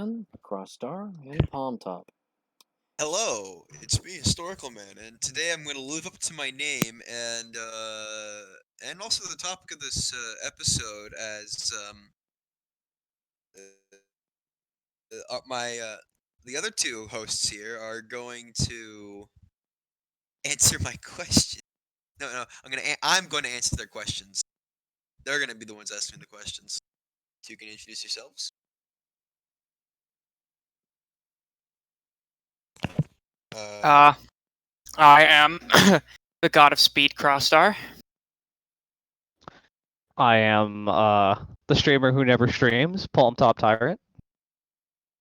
again, Crossstar and Palm Top. Hello, it's me, Historical Man, and today I'm going to live up to my name and also the topic of this episode as my the other two hosts here are going to answer my question. No, I'm going to answer their questions. They're going to be the ones asking the questions. So you can introduce yourselves. Uh, Uh, I am the god of speed, Crossstar. I am the streamer who never streams, Palm Top Tyrant.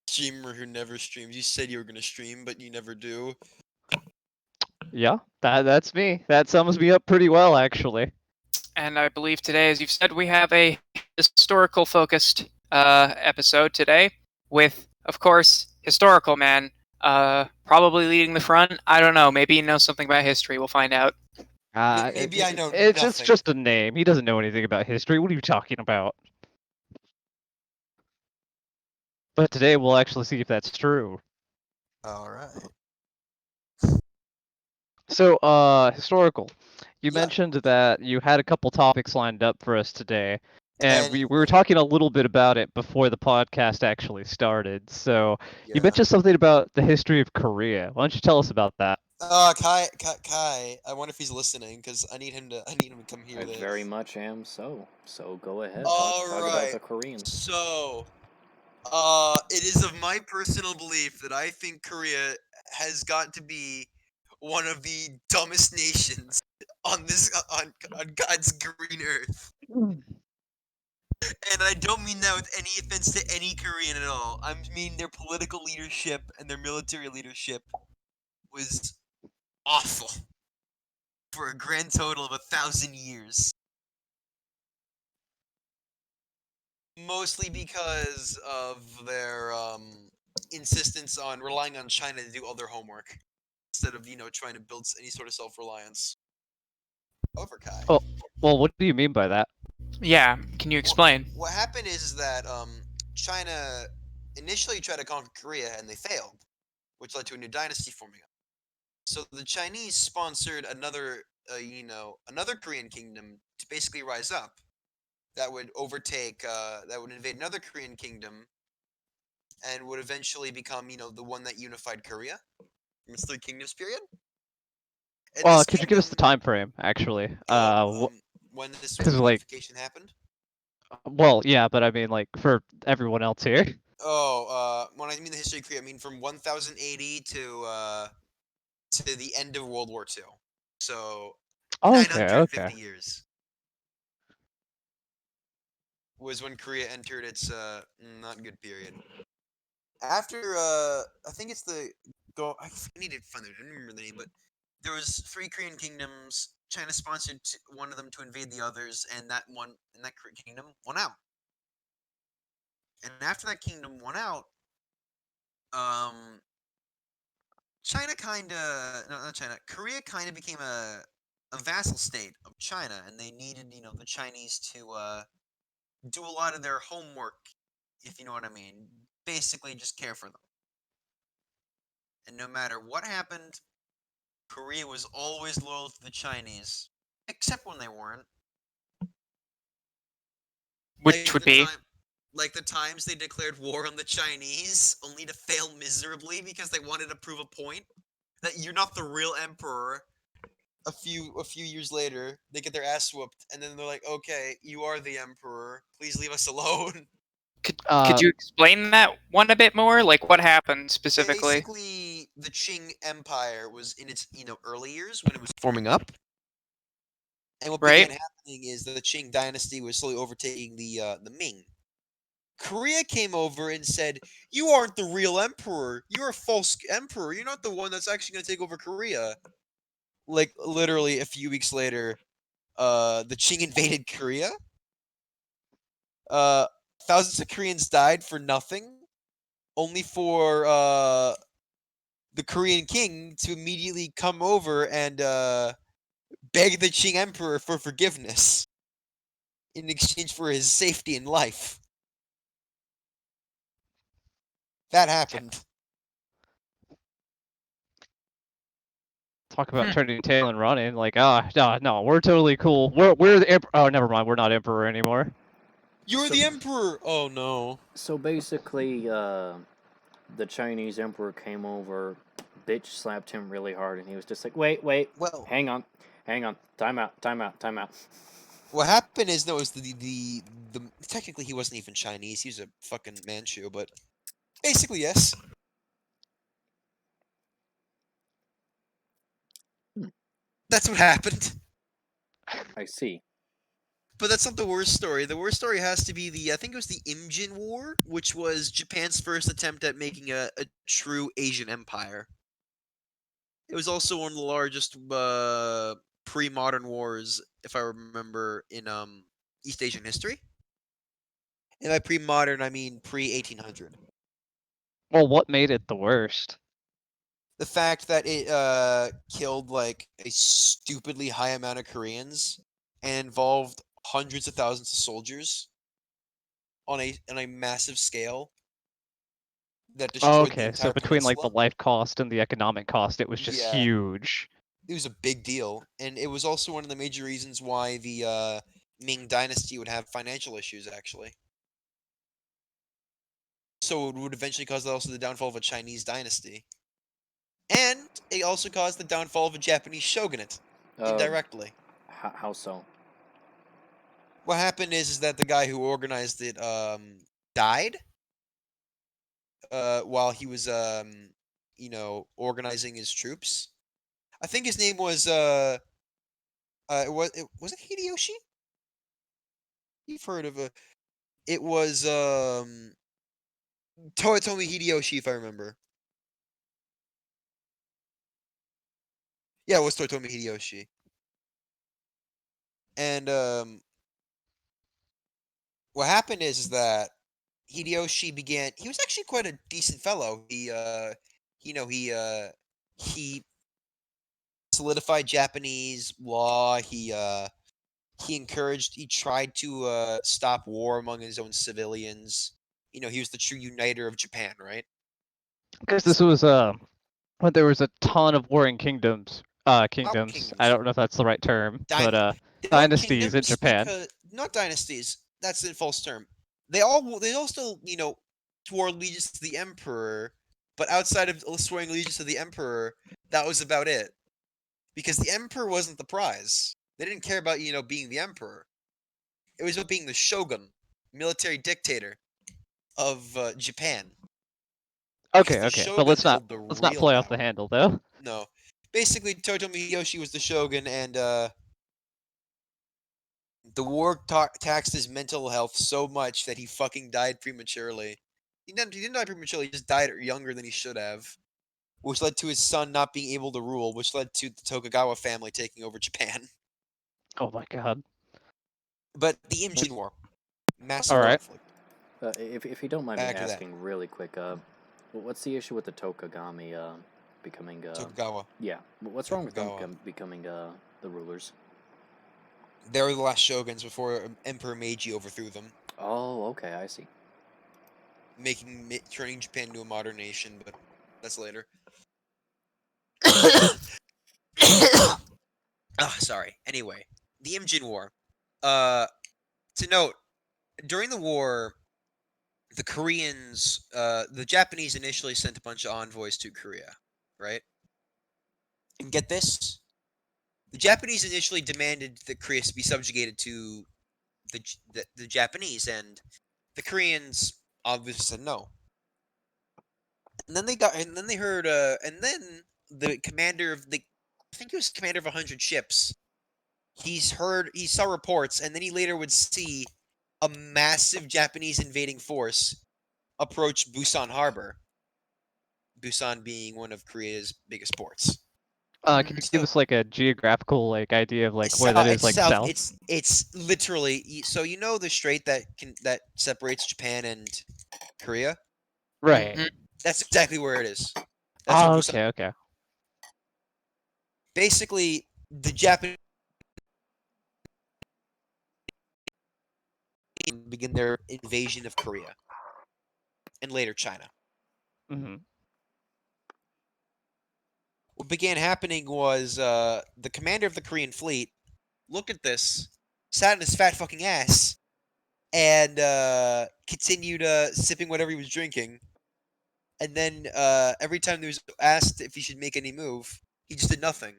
Streamer who never streams. You said you were going to stream, but you never do. Yeah, that's me. That sums me up pretty well, actually. And I believe today, as you've said, we have a historical focused episode today with, of course, Historical Man probably leading the front. I don't know. Maybe he knows something about history. We'll find out. Maybe I know it's nothing. just a name. He doesn't know anything about history. What are you talking about? But today we'll actually see if that's true. Alright. So, historical. You Yeah. mentioned that you had a couple topics lined up for us today, and And we were talking a little bit about it before the podcast actually started. So, you yeah. mentioned something about the history of Korea. Why don't you tell us about that? Kai. I wonder if he's listening because I need him to come hear I this. very much am so. So go ahead, All talk about right. the Koreans. So, it is of my personal belief that I think Korea has got to be one of the dumbest nations on this on God's green earth. And I don't mean that with any offense to any Korean at all. I mean their political leadership and their military leadership was awful for a grand total of 1,000 years. Mostly because of their insistence on relying on China to do all their homework instead of trying to build any sort of self-reliance. Over Kai. Oh, well, what do you mean by that? Yeah, can you explain? What happened is that China initially tried to conquer Korea and they failed, which led to a new dynasty forming up. So the Chinese sponsored another Korean kingdom to basically rise up. That would invade another Korean kingdom and would eventually become, the one that unified Korea from its Three Kingdoms period. And this Could you give us the time frame, actually? when this 'cause, like- unification happened? Well, yeah, but I mean, like, for everyone else here. When I mean the history of Korea, I mean from 1080 to the end of World War II. So Okay, 950 okay. years was when Korea entered its not good period. After I think it's the I need to find it. I don't remember the name, but there was three Korean kingdoms. China sponsored one of them to invade the others, and that kingdom won out. And after that kingdom won out, China not China, Korea kind of became a vassal state of China, and they needed the Chinese to do a lot of their homework, if you know what I mean. Basically, just care for them. And no matter what happened, Korea was always loyal to the Chinese, except when they weren't. Which would be? Like the times they declared war on the Chinese, only to fail miserably because they wanted to prove a point that you're not the real emperor. A few years later, they get their ass whooped, and then they're like, "Okay, you are the emperor. Please leave us alone." Could you explain that one a bit more? Like, what happened specifically? Basically, the Qing Empire was in its early years when it was forming up, and what began happening is that the Qing dynasty was slowly overtaking the Ming. Korea came over and said, "You aren't the real emperor. You're a false emperor. You're not the one that's actually going to take over Korea." Like literally a few weeks later, the Qing invaded Korea. Thousands of Koreans died for nothing, only for the Korean king to immediately come over and beg the Qing emperor for forgiveness in exchange for his safety and life. That happened. Talk about turning tail and running. Like, no, we're totally cool. We're the emperor. Oh, never mind. We're not emperor anymore. You're So- the emperor. Oh no. So basically, the Chinese emperor came over, bitch slapped him really hard, and he was just like, wait, Well, hang on, time out. what happened is though is the technically he wasn't even Chinese. He was a fucking Manchu, but basically yes. Hmm. That's what happened. I see. But that's not the worst story. The worst story has to be I think it was the Imjin War, which was Japan's first attempt at making a true Asian empire. It was also one of the largest pre-modern wars, if I remember, in East Asian history. And by pre-modern, I mean pre-1800. Well, what made it the worst? The fact that it killed like a stupidly high amount of Koreans and involved hundreds of thousands of soldiers on a massive scale that Oh, destroyed the okay, so entire between like the peninsula. life cost and the economic cost, it was just Yeah, huge. it was a big deal, and it was also one of the major reasons why the Ming Dynasty would have financial issues. Actually, so it would eventually cause also the downfall of a Chinese dynasty, and it also caused the downfall of a Japanese shogunate indirectly. How so? What happened is that the guy who organized it died while he was organizing his troops. I think his name was was it Hideyoshi? You've heard of a it was Toyotomi Hideyoshi, if I remember. Yeah, it was Toyotomi Hideyoshi. And what happened is that Hideyoshi began. He was actually quite a decent fellow. He solidified Japanese law. He encouraged. He tried to stop war among his own civilians. He was the true uniter of Japan, right? Because this was when there was a ton of warring kingdoms. Not Kingdoms. I kingdoms. don't know if that's the right term, but They weren't dynasties in kingdoms Japan. because not dynasties. That's a false term. They all still swore allegiance to the emperor, but outside of swearing allegiance to the emperor, that was about it. Because the emperor wasn't the prize. They didn't care about being the emperor. It was about being the shogun, military dictator of Japan. Because Okay, the okay, but shogun let's not held the real play off the power. handle though. No, basically Toyotomi Hideyoshi was the shogun, and the war taxed his mental health so much that he fucking died prematurely. He didn't die prematurely, he just died younger than he should have, which led to his son not being able to rule, which led to the Tokugawa family taking over Japan. Oh my god. But the Imjin War, massive All right. conflict. If you don't mind me Back to that. asking really quick, what's the issue with the Tokagami becoming Tokugawa. yeah, what's wrong with them Tokugawa. becoming the rulers? They were the last shoguns before Emperor Meiji overthrew them, Oh, okay, I see. turning Japan into a modern nation. But that's later. Sorry. Anyway, the Imjin War. To note, during the war, the Koreans, the Japanese initially sent a bunch of envoys to Korea, right? And get this, the Japanese initially demanded that Korea be subjugated to the Japanese, and the Koreans obviously said no. And then they heard, and then the commander of I think he was commander of 100 ships. He saw reports, and then he later would see a massive Japanese invading force approach Busan Harbor. Busan being one of Korea's biggest ports. Can you give So us like a geographical idea of where that is, it's south. south? It's literally so the strait that separates Japan and Korea. Right. Mhm. That's exactly where it is. That's where Oh, Busan. okay, okay. Basically, the Japanese begin their invasion of Korea and later China. Hmm. What began happening was the commander of the Korean fleet looked at this, sat in his fat fucking ass, and continued sipping whatever he was drinking. And then every time he was asked if he should make any move, he just did nothing.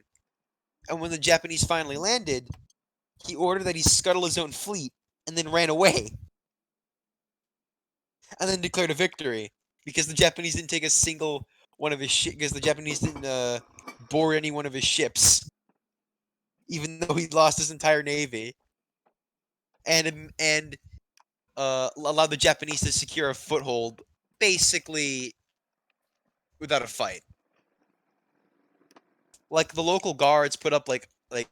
And when the Japanese finally landed, he ordered that he scuttle his own fleet and then ran away. And then declared a victory because the Japanese didn't take a single one of his ships. Because the Japanese didn't board any one of his ships, even though he lost his entire navy, and allowed the Japanese to secure a foothold, basically without a fight. Like the local guards put up like they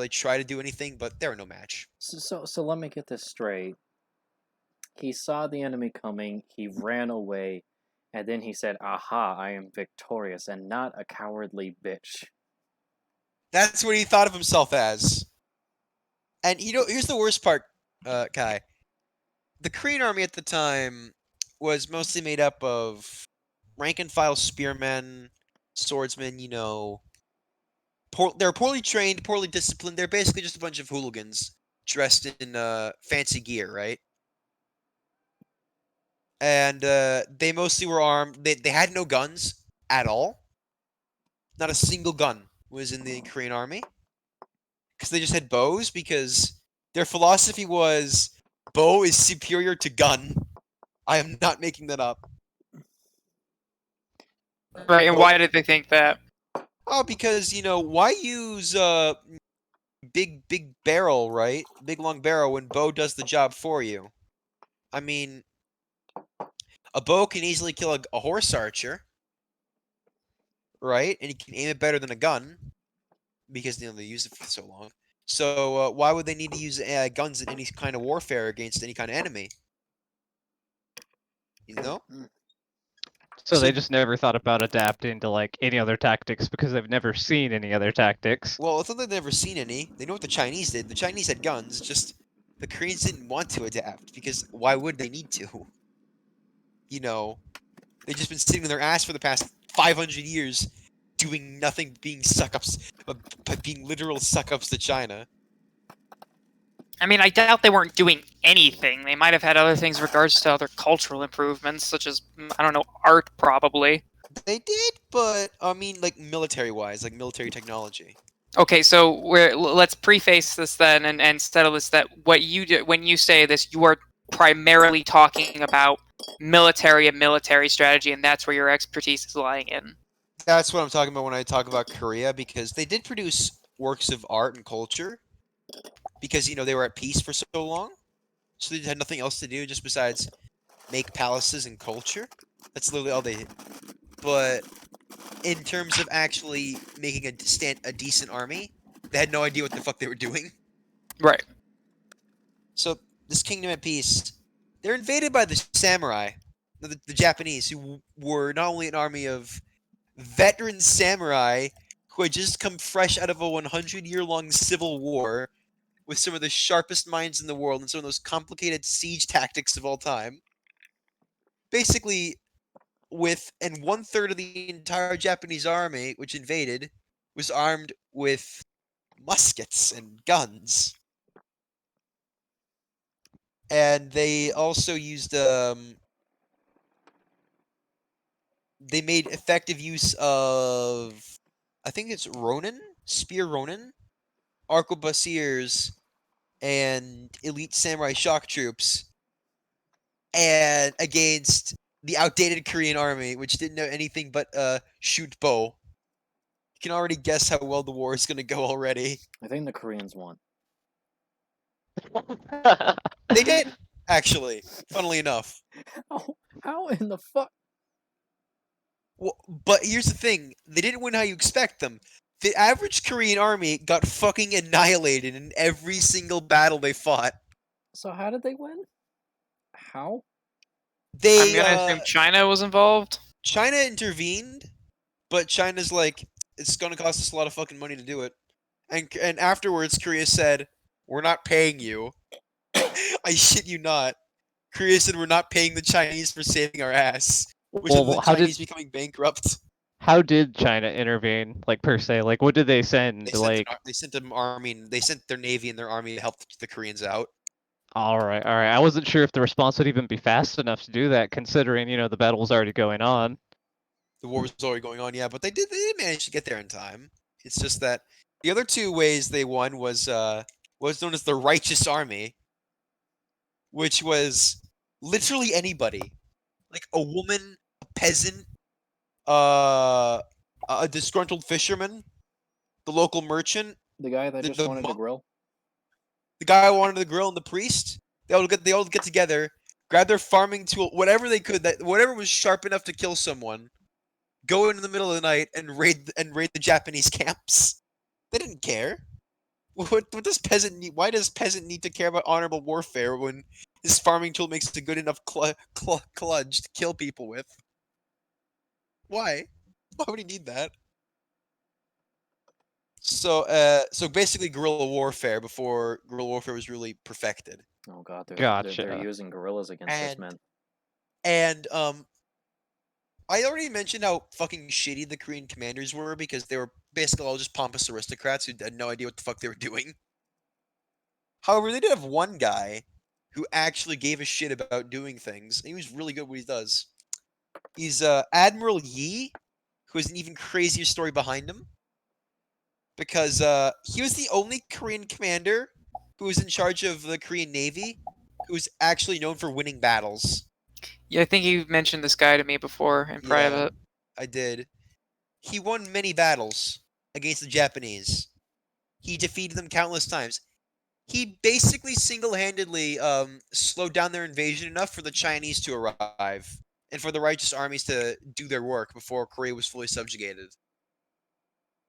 try to do anything, but they were no match. So let me get this straight. He saw the enemy coming, he ran away, and then he said, "Aha, I am victorious and not a cowardly bitch." That's what he thought of himself as. And here's the worst part, Kai. The Korean army at the time was mostly made up of rank and file spearmen, swordsmen. They're poorly trained, poorly disciplined. They're basically just a bunch of hooligans dressed in fancy gear, right? And they mostly were armed. They had no guns at all. Not a single gun was in the Korean army because they just had bows. Because their philosophy was bow is superior to gun. I am not making that up. Right, and why did they think that? Oh, because why use big barrel, right? Big long barrel when bow does the job for you. I mean, a bow can easily kill a horse archer, right? And he can aim it better than a gun because they use it for so long. So why would they need to use guns in any kind of warfare against any kind of enemy? You know? So So- they just never thought about adapting to like any other tactics because they've never seen any other tactics. Well, it's not that they've never seen any. They know what the Chinese did. The Chinese had guns. It's just the Koreans didn't want to adapt because why would they need to? They've just been sitting on their ass for the past 500 years, doing nothing, being suck-ups, but being literal suck-ups to China. I mean, I doubt they weren't doing anything. They might have had other things in regards to other cultural improvements, such as, I don't know, art, probably. They did, but I mean, like military-wise, like military technology. Okay, so let's preface this then and settle this, that what you do when you say this, you are primarily talking about military and military strategy, and that's where your expertise is lying in. That's what I'm talking about when I talk about Korea, because they did produce works of art and culture, because they were at peace for so long, so they had nothing else to do just besides make palaces and culture. That's literally all they did. But in terms of actually making a decent army, they had no idea what the fuck they were doing. Right. So this kingdom at peace, they're invaded by the samurai, the Japanese, who were not only an army of veteran samurai who had just come fresh out of a 100-year-long civil war with some of the sharpest minds in the world and some of those complicated siege tactics of all time. Basically, and 1/3 of the entire Japanese army, which invaded, was armed with muskets and guns. And they also used they made effective use of, I think it's Ronin, spear Ronin, arquebusiers, and elite samurai shock troops, and against the outdated Korean army, which didn't know anything but shoot bow. You can already guess how well the war is going to go already. I think the Koreans won. They did, actually, funnily enough. How in the fuck? Well, but here's the thing. They didn't win how you expect them. The average Korean army got fucking annihilated in every single battle they fought. So how did they win? How? They, I'm gonna assume China was involved. China intervened, but China's like, it's gonna cost us a lot of fucking money to do it. And afterwards, Korea said, we're not paying you. I shit you not. Korea said, we're not paying the Chinese for saving our ass. which is the Well, how Chinese did becoming bankrupt. China intervene? Like per se, like what did they send? They sent an army. And they sent their navy and their army to help the Koreans out. All right. I wasn't sure if the response would even be fast enough to do that, considering the battle was already going on. The war was already going on, yeah, but they did manage to get there in time. It's just that the other two ways they won was known as the Righteous Army, which was literally anybody, like a woman, a peasant, a disgruntled fisherman, the local merchant, The guy that just wanted to monk, grill. the guy who wanted the grill and the priest. They all get together, grab their farming tool, whatever they could, whatever was sharp enough to kill someone, go in the middle of the night and raid the Japanese camps. They didn't care. What does peasant need? Why does peasant need to care about honorable warfare when his farming tool makes a good enough kludge to kill people with? Why? Why would he need that? So basically guerrilla warfare before guerrilla warfare was really perfected. Oh god, they're Gotcha. using gorillas against this man. And I already mentioned how fucking shitty the Korean commanders were because they were basically all just pompous aristocrats who had no idea what the fuck they were doing. However, they did have one guy who actually gave a shit about doing things, and he was really good at what he does. He's Admiral Yi, who has an even crazier story behind him. Because he was the only Korean commander who was in charge of the Korean Navy who was actually known for winning battles. Yeah, I think you mentioned this guy to me before in private. I did. He won many battles against the Japanese. He defeated them countless times. He basically single-handedly slowed down their invasion enough for the Chinese to arrive and for the righteous armies to do their work before Korea was fully subjugated.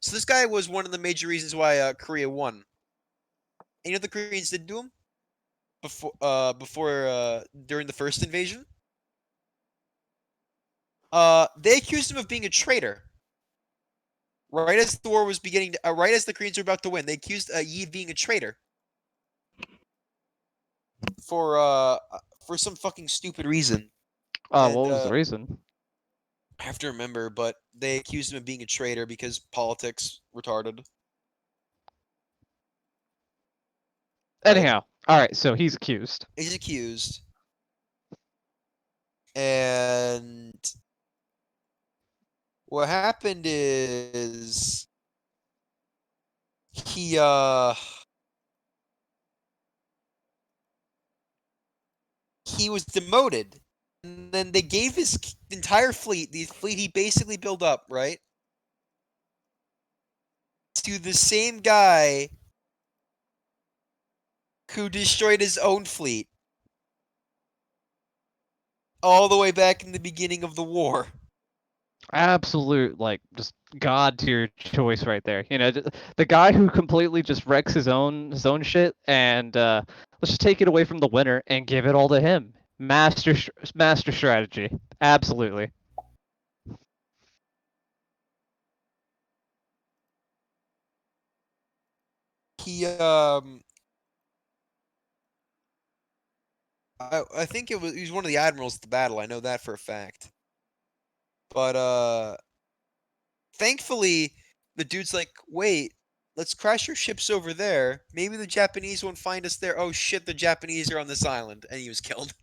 So this guy was one of the major reasons why Korea won. And you know what the Koreans did to him during the first invasion? They accused him of being a traitor. Right as the war was beginning, right as the Koreans were about to win, they accused Yi of being a traitor for some fucking stupid reason. What was the reason? I have to remember, but they accused him of being a traitor because politics retarded. Anyhow, all right. So he's accused. He's accused, and what happened is he was demoted, and then they gave his entire fleet, the fleet he basically built up, right, to the same guy who destroyed his own fleet all the way back in the beginning of the war. Absolute, like, just god tier choice right there. The guy who completely just wrecks his own shit, and let's just take it away from the winner and give it all to him. Master strategy. Absolutely. He I think he was one of the admirals at the battle. I know that for a fact. But thankfully the dude's like, "Wait, let's crash your ships over there. Maybe the Japanese won't find us there." Oh shit, the Japanese are on this island, and he was killed.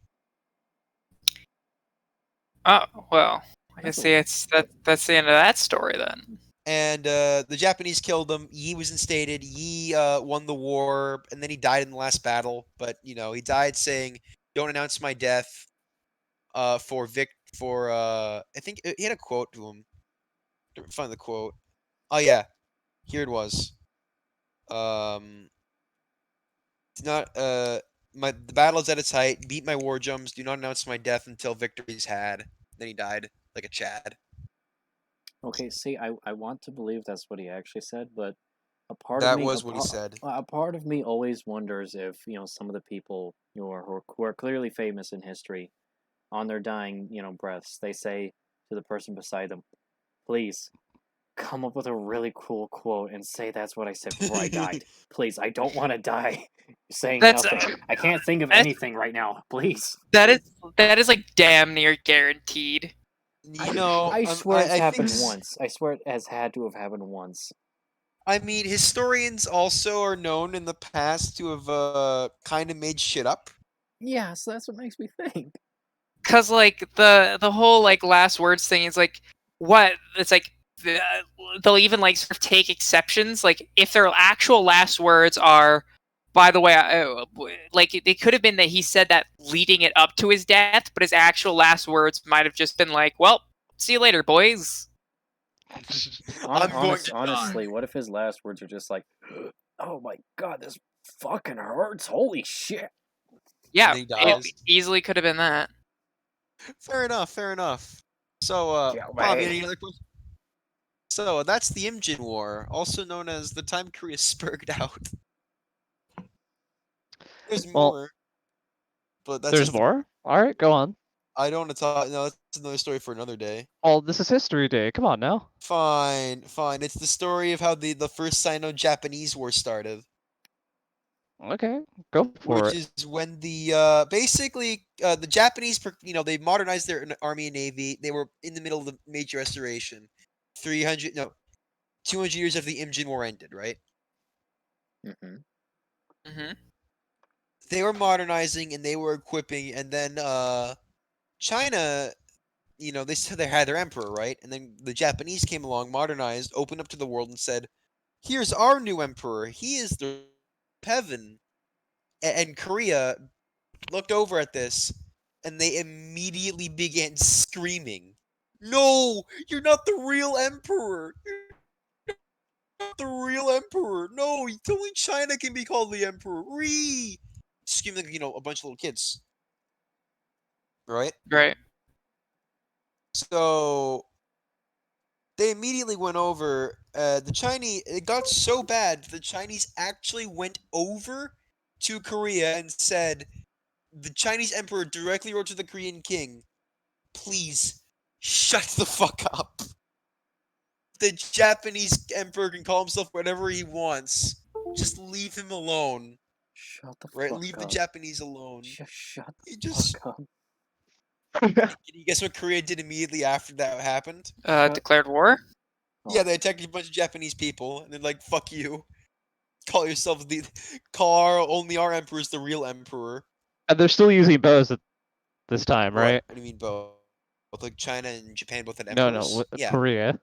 Oh well, I guess that's the end of that story then. And the Japanese killed him. Yi was instated. Yi won the war, and then he died in the last battle. But he died saying, "Don't announce my death." I think he had a quote to him. Find the quote. Oh yeah, here it was. Do not the battle is at its height. Beat my war drums. Do not announce my death until victory is had. Then he died like a Chad. Okay, see, I want to believe that's what he actually said, but a part That of me was what he said. A part of me always wonders if some of the people who are clearly famous in history, on their dying breaths, they say to the person beside them, "Please come up with a really cool quote and say that's what I said before I died. Please, I don't want to die saying nothing. I can't think of anything right now. Please." That is like damn near guaranteed. You know, I swear it's I happened think once. I swear it has had to have happened once. I mean, historians also are known in the past to have kind of made shit up. Yeah, so that's what makes me think. Because like the whole like last words thing is like what it's like they'll even like sort of take exceptions like if their actual last words are by the way like they could have been that he said that leading it up to his death but his actual last words might have just been like well see you later boys. I'm going to die. Honestly, what if his last words are just like, "Oh my god, this fucking hurts! Holy shit!" Yeah, And he it dies. easily could have been that. Fair enough. Fair enough. So, Yeah, Bob, man. any other questions? So that's the Imjin War, also known as the time Korea spurged out. There's Well, more, but that's there's just more. All right, go on. I don't want to talk. No, that's another story for another day. Well, this is History Day. Come on now. Fine, fine. It's the story of how the first Sino-Japanese War started, Okay, go for which it. is when basically the Japanese, they modernized their army and navy. They were in the middle of the major restoration. 200 years after the Imjin War ended, right? Mm-hmm. Mm-hmm. They were modernizing and they were equipping, and then China, they said they had their emperor, right? And then the Japanese came along, modernized, opened up to the world, and said, "Here's our new emperor. He is the heaven." And Korea looked over at this, and they immediately began screaming, "No, you're not the real emperor. You're not the real emperor. No, only China can be called the emperor." Ree! Screaming like, a bunch of little kids, right? Right. So they immediately went over. The Chinese. It got so bad. The Chinese actually went over to Korea and said, the Chinese emperor directly wrote to the Korean king, "Please shut the fuck up. The Japanese emperor can call himself whatever he wants. Just leave him alone. Shut the Right? fuck Leave the up. Japanese alone." Just shut He the just. fuck up. Can you guess what Korea did immediately after that happened? Declared war. Yeah, they attacked a bunch of Japanese people, and they're like, "Fuck you. Only our emperor is the real emperor." And they're still using bows at this time, What? right? What do you mean both? Both like China and Japan both had No, emperors? Yeah. Korea.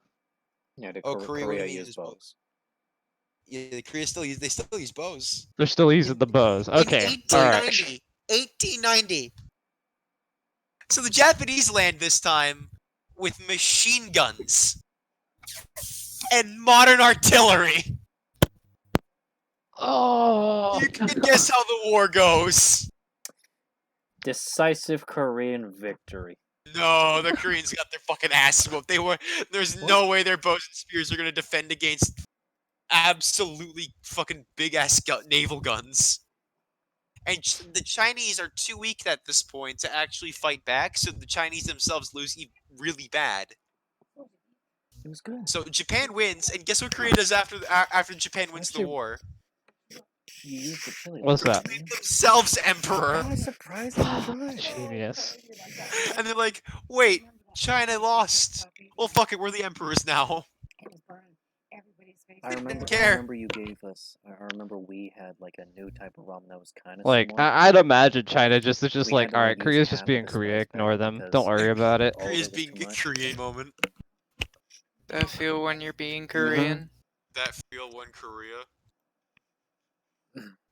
Yeah, Oh, Korea. What do Korea you mean used is bows. Yeah, Korea they still use bows. They're still using In- the bows. In Okay, all right. 1890. So the Japanese land this time with machine guns and modern artillery. Oh. You can guess how the war goes. Decisive Korean victory. No, the Koreans got their fucking ass whooped. There's no way their bows and spears are gonna defend against absolutely fucking big ass naval guns. And the Chinese are too weak at this point to actually fight back, so the Chinese themselves lose really bad. It was good. So Japan wins, and guess what Korea does after Japan wins the Actually, war? You used the chili. What's that? Make themselves emperor. I was surprisingly good. Genius. And they're like, "Wait, China lost. Well, fuck it, we're the emperors now." I care. remember you gave us. I remember we had like a new type of rum that was kind of Like, similar. I'd imagine China is just We like, had to, all like, right, use Korea's just half being of the Korea, spice ignore pack them. because Don't worry about it. all of Korea's it was being too a much. Korean moment. I feel when you're being Korean. That feel one Korea.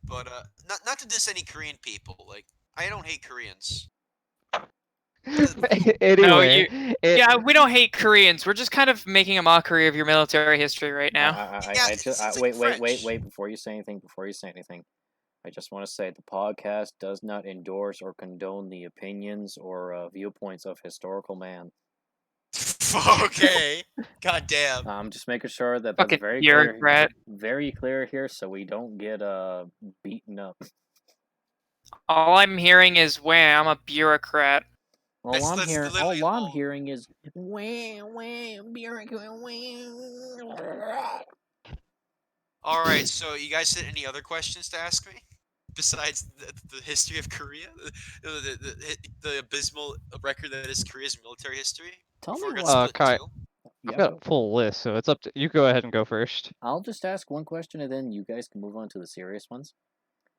But not to diss any Korean people. Like, I don't hate Koreans. Anyway, Yeah, we don't hate Koreans. We're just kind of making a mockery of your military history right now. Wait! Before you say anything, I just want to say the podcast does not endorse or condone the opinions or viewpoints of historical man. Okay. God damn. I'm just making sure that that's Fucking very bureaucrat. very clear here, so we don't get beaten up. All I'm hearing is, "Wham, I'm a bureaucrat." That's literally all I'm all. hearing is wham, bureaucrat, wham. All right. So you guys had any other questions to ask me besides the history of Korea, the abysmal record that is Korea's military history? Tell Before me it got why. split Kai, in two. Yeah, I've got go. a full list, so it's up to you. Go ahead and go first. I'll just ask one question, and then you guys can move on to the serious ones.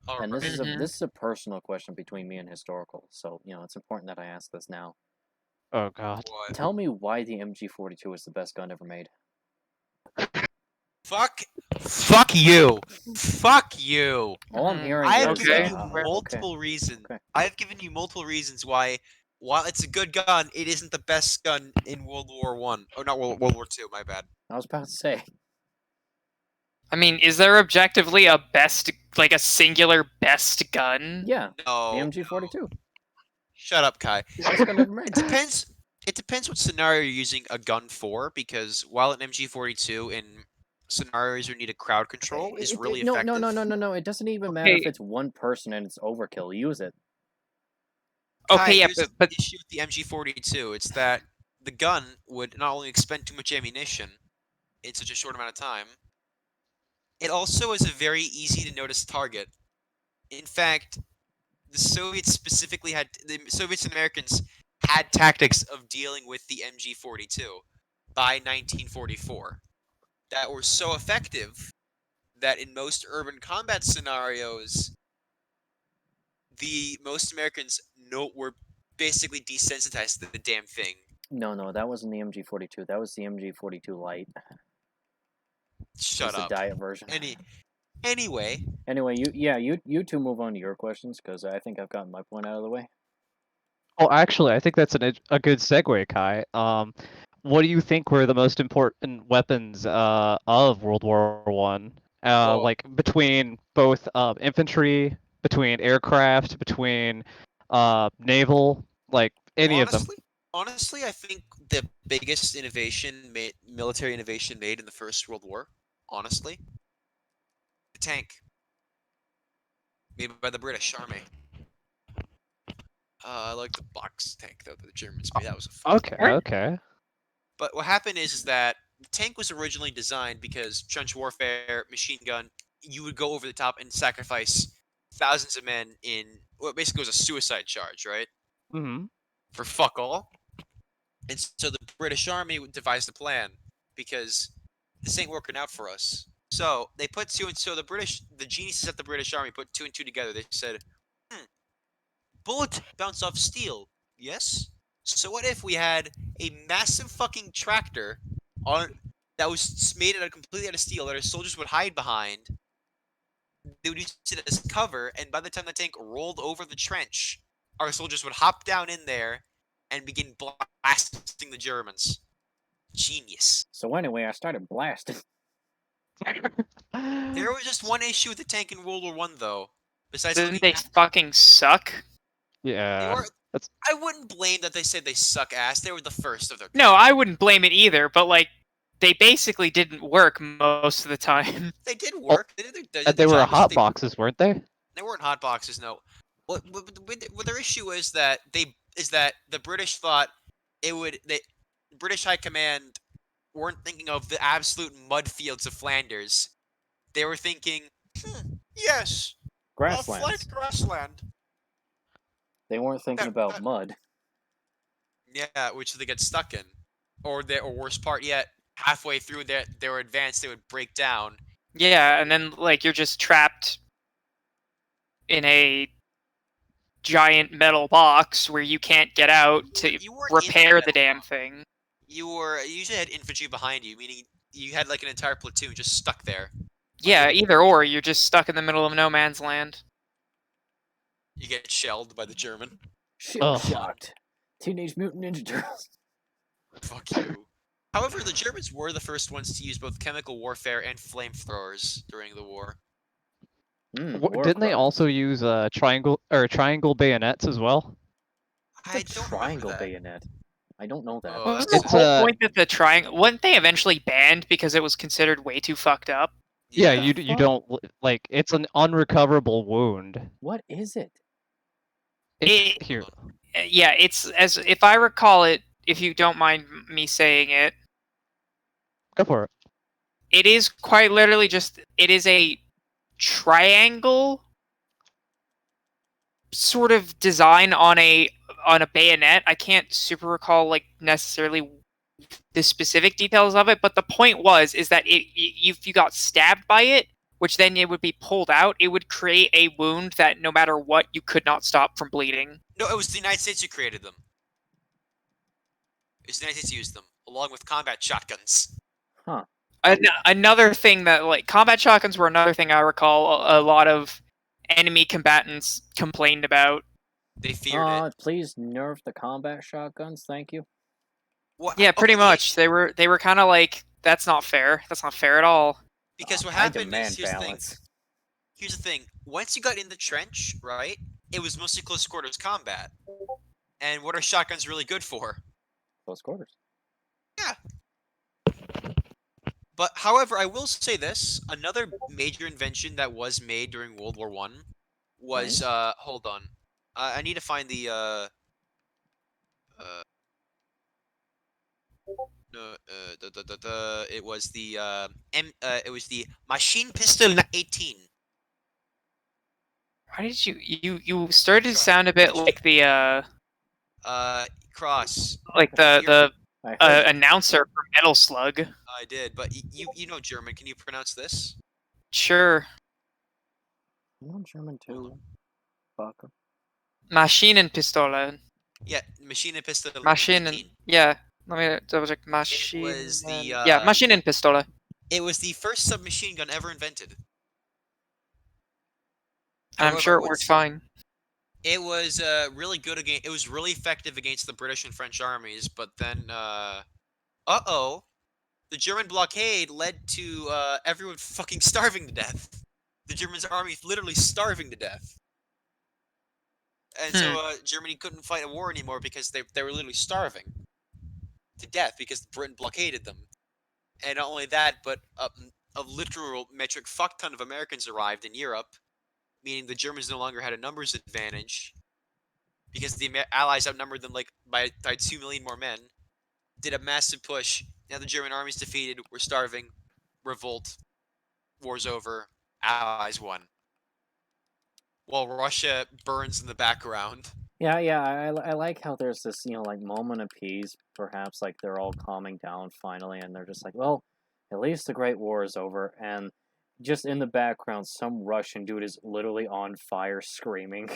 And this is Mhm. a personal question between me and historical, so it's important that I ask this now. Oh God. What? Tell me why the MG42 is the best gun ever made. Fuck you. Fuck you. All I'm Mhm. hearing I have is given you okay. multiple reasons. Okay. I have given you multiple reasons why, while it's a good gun, it isn't the best gun in World War One. Oh, not World War Two. My bad. I was about to say. I mean, is there objectively a singular best gun? Yeah, the No. MG42. Shut up, Kai. Best gun ever made. It depends. It depends what scenario you're using a gun for, because while an MG42 in scenarios where you need a crowd control is really no, effective. no. It doesn't even matter if Okay. it's one person and it's overkill. Use it. Kai, Okay, yeah, here's but the issue with the MG42. It's that the gun would not only expend too much ammunition in such a short amount of time, it also is a very easy to notice target. In fact, the Soviets and Americans had tactics of dealing with the MG42 by 1944 that were so effective that in most urban combat scenarios, most Americans were basically desensitized to the damn thing. No, that wasn't the MG42. That was the MG42 Light. Shut It's the up. diet version. Anyway, Anyway, you two move on to your questions because I think I've gotten my point out of the way. Oh, actually, I think that's a good segue, Kai. What do you think were the most important weapons of World War One? Well- Like between both infantry, between aircraft, between naval, like any of them. honestly, I think the biggest military innovation made in the First World War, honestly, the tank made by the British Army. I like the box tank though that the Germans made. That was a fun Okay, tank. okay. But what happened is that the tank was originally designed because trench warfare, machine gun, you would go over the top and sacrifice thousands of men in what basically was a suicide charge, right? Mm-hmm. For fuck all. And so the British Army devised a plan because this ain't working out for us. So they put the geniuses at the British Army put two and two together. They said, bullet bounce off steel. Yes. So what if we had a massive fucking tractor that was made completely out of steel that our soldiers would hide behind? They would use it as cover, and by the time the tank rolled over the trench, our soldiers would hop down in there and begin blasting the Germans. Genius. So anyway, I started blasting. There was just one issue with the tank in World War One, though. Besides, didn't they fucking suck? Yeah. I wouldn't blame that they said they suck ass. They were the first of their kind. No, I wouldn't blame it either, but they basically didn't work most of the time. They did work. They did And they their were job, hot boxes, weren't they? They weren't hot boxes, no. What their issue is that the British thought the British High Command weren't thinking of the absolute mud fields of Flanders. They were thinking, yes, a flat Grasslands. grassland. They weren't thinking about mud. Yeah, which they get stuck in, or worse part yet, halfway through their advance, they would break down. Yeah, and then you're just trapped in a giant metal box where you can't get out to repair the damn thing. You usually had infantry behind you, meaning you had an entire platoon just stuck there. Yeah, either or, you're just stuck in the middle of no man's land. You get shelled by the German. Shell shocked. Teenage Mutant Ninja Turtles. Fuck you. However, the Germans were the first ones to use both chemical warfare and flamethrowers during the war. Didn't they also use triangle bayonets as well? I don't triangle bayonet. I don't know that. Wasn't the whole point that the triangle wasn't they eventually banned because it was considered way too fucked up? Yeah, you don't it's an unrecoverable wound. What is it? Here. Yeah, it's as if I recall it. If you don't mind me saying it, go for it. It is quite literally it is a triangle sort of design on a on a bayonet. I can't super recall like necessarily the specific details of it, but the point is that if you got stabbed by it, which then it would be pulled out, it would create a wound that no matter what, you could not stop from bleeding. No, it was the United States who created them. It was the United States who used them, along with combat shotguns. Huh. Another thing that, like, combat shotguns were another thing I recall a lot of enemy combatants complained about. They feared it. Please nerf the combat shotguns, thank you. What? Yeah, pretty Okay, much. They were kind of like, that's not fair. That's not fair at all. Because what I happened is, demand balance. here's the thing. Once you got in the trench, right, it was mostly close quarters combat. And what are shotguns really good for? Close quarters. But, however, I will say this. Another major invention that was made during World War I was, hold on. I need to find the, it was the machine pistol 18. Why did you started to sound a bit like the Cross. like the I heard announcer for Metal Slug. I did, but you know German. Can you pronounce this? Sure. you know German too. Fucker. Maschinenpistole. Yeah, machine pistol 18. Yeah. Let me double check. was the, yeah, Maschinenpistole. It was the first submachine gun ever invented. I'm However, sure it worked fine. It was really good against. It was really effective against the British and French armies, but then, the German blockade led to everyone fucking starving to death. The German army literally starving to death. And so Germany couldn't fight a war anymore because they were literally starving to death because Britain blockaded them. And not only that, but a literal metric fuck ton of Americans arrived in Europe, meaning the Germans no longer had a numbers advantage because the Allies outnumbered them by 2 million more men. Did a massive push. Now the German army's defeated. We're starving. Revolt. War's over. Allies won. While Russia burns in the background. Yeah, I like how there's this, like, moment of peace, perhaps, like, they're all calming down finally, and they're just like, well, at least the Great War is over, and just in the background, some Russian dude is literally on fire screaming.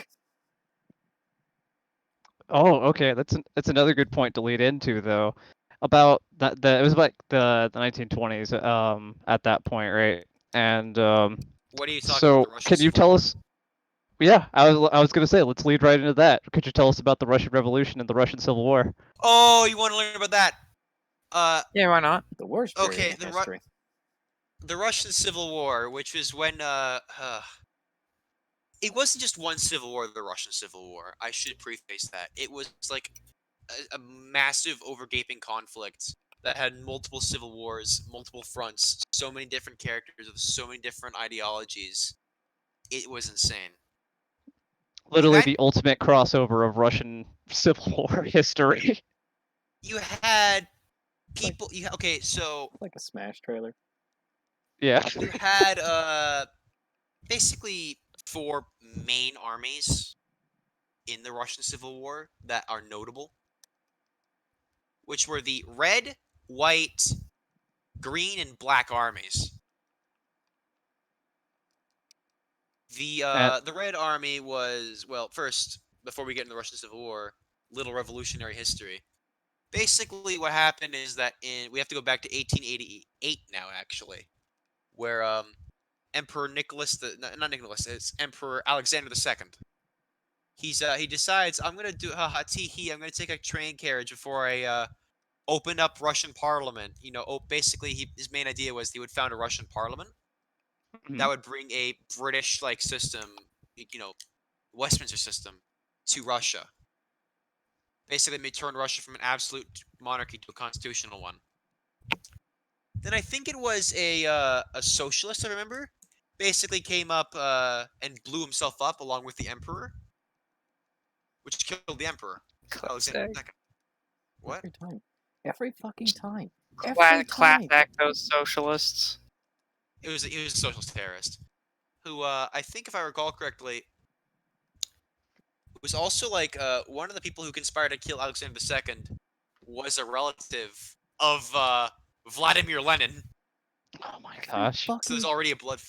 Oh, okay. That's another good point to lead into, though. About that, it was like the 1920s. At that point, right? And What are you talking so about? The Russian can you Civil tell War? us? Yeah, I was gonna say let's lead right into that. Could you tell us about the Russian Revolution and the Russian Civil War? Oh, you want to learn about that? Yeah, why not? The worst period in history. The Russian Civil War, which was when it wasn't just one civil war, the Russian Civil War. I should preface that. It was like a massive overgaping conflict that had multiple civil wars, multiple fronts, so many different characters with so many different ideologies. It was insane. Literally the ultimate crossover of Russian Civil War history. You had people. Okay, so Like a Smash trailer. Yeah. you had basically 4 main armies in the Russian Civil War that are notable, which were the red, white, green, and black armies. The Red Army was, well, first, before we get into the Russian Civil War, little revolutionary history. Basically, what happened is that we have to go back to 1888 now, actually, where Emperor not Nicholas, it's Emperor Alexander II. He decides, I'm gonna do I'm gonna take a train carriage before I open up Russian Parliament. Basically, his main idea was he would found a Russian Parliament that would bring a British system, Westminster system, to Russia. Basically, may turn Russia from an absolute monarchy to a constitutional one. Then I think it was a socialist, I remember, basically came up and blew himself up along with the emperor, which killed the emperor. Alexander II. What? Every time. Every fucking time. Class act those socialists. He was a socialist terrorist who, I think if I recall correctly, was also like one of the people who conspired to kill Alexander II was a relative of Vladimir Lenin. Oh my Every gosh. So there's fucking already a blood.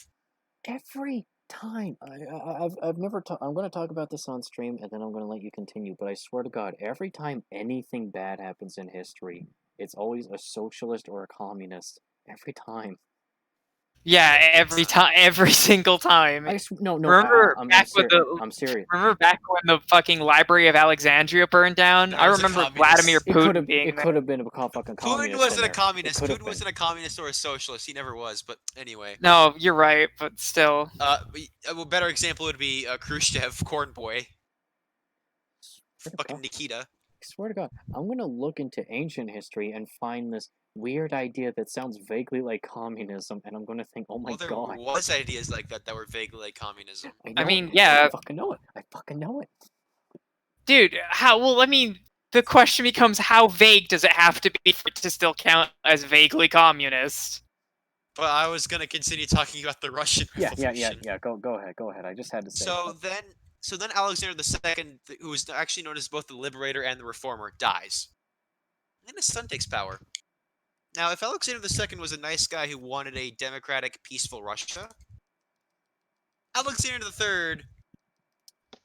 every time. I've never. I'm going to talk about this on stream, and then I'm going to let you continue. But I swear to God, every time anything bad happens in history, it's always a socialist or a communist. Every time. Yeah, every time, every single time. No. Remember I'm back when the I'm serious. remember back when the fucking Library of Alexandria burned down? There I was a remember communist. Vladimir Putin being It there. could have been a fucking Putin communist. wasn't in a there. communist. It could Putin have been. wasn't a communist or a socialist. He never was. But anyway. No, you're right, but still. A better example would be Khrushchev, Corn Boy, Swear to fucking God. Nikita. I swear to God, I'm gonna look into ancient history and find this weird idea that sounds vaguely like communism, and I'm gonna think, oh my Well, there God. was ideas like that were vaguely like communism. I mean, I yeah, fucking know it. I fucking know it. dude. How? Well, I mean, the question becomes, how vague does it have to be for it to still count as vaguely communist? But I was gonna continue talking about the Russian Revolution. Yeah. Go ahead. I just had to say. So then Alexander II, who was actually known as both the liberator and the reformer, dies. And his son takes power. Now, if Alexander II was a nice guy who wanted a democratic, peaceful Russia, Alexander III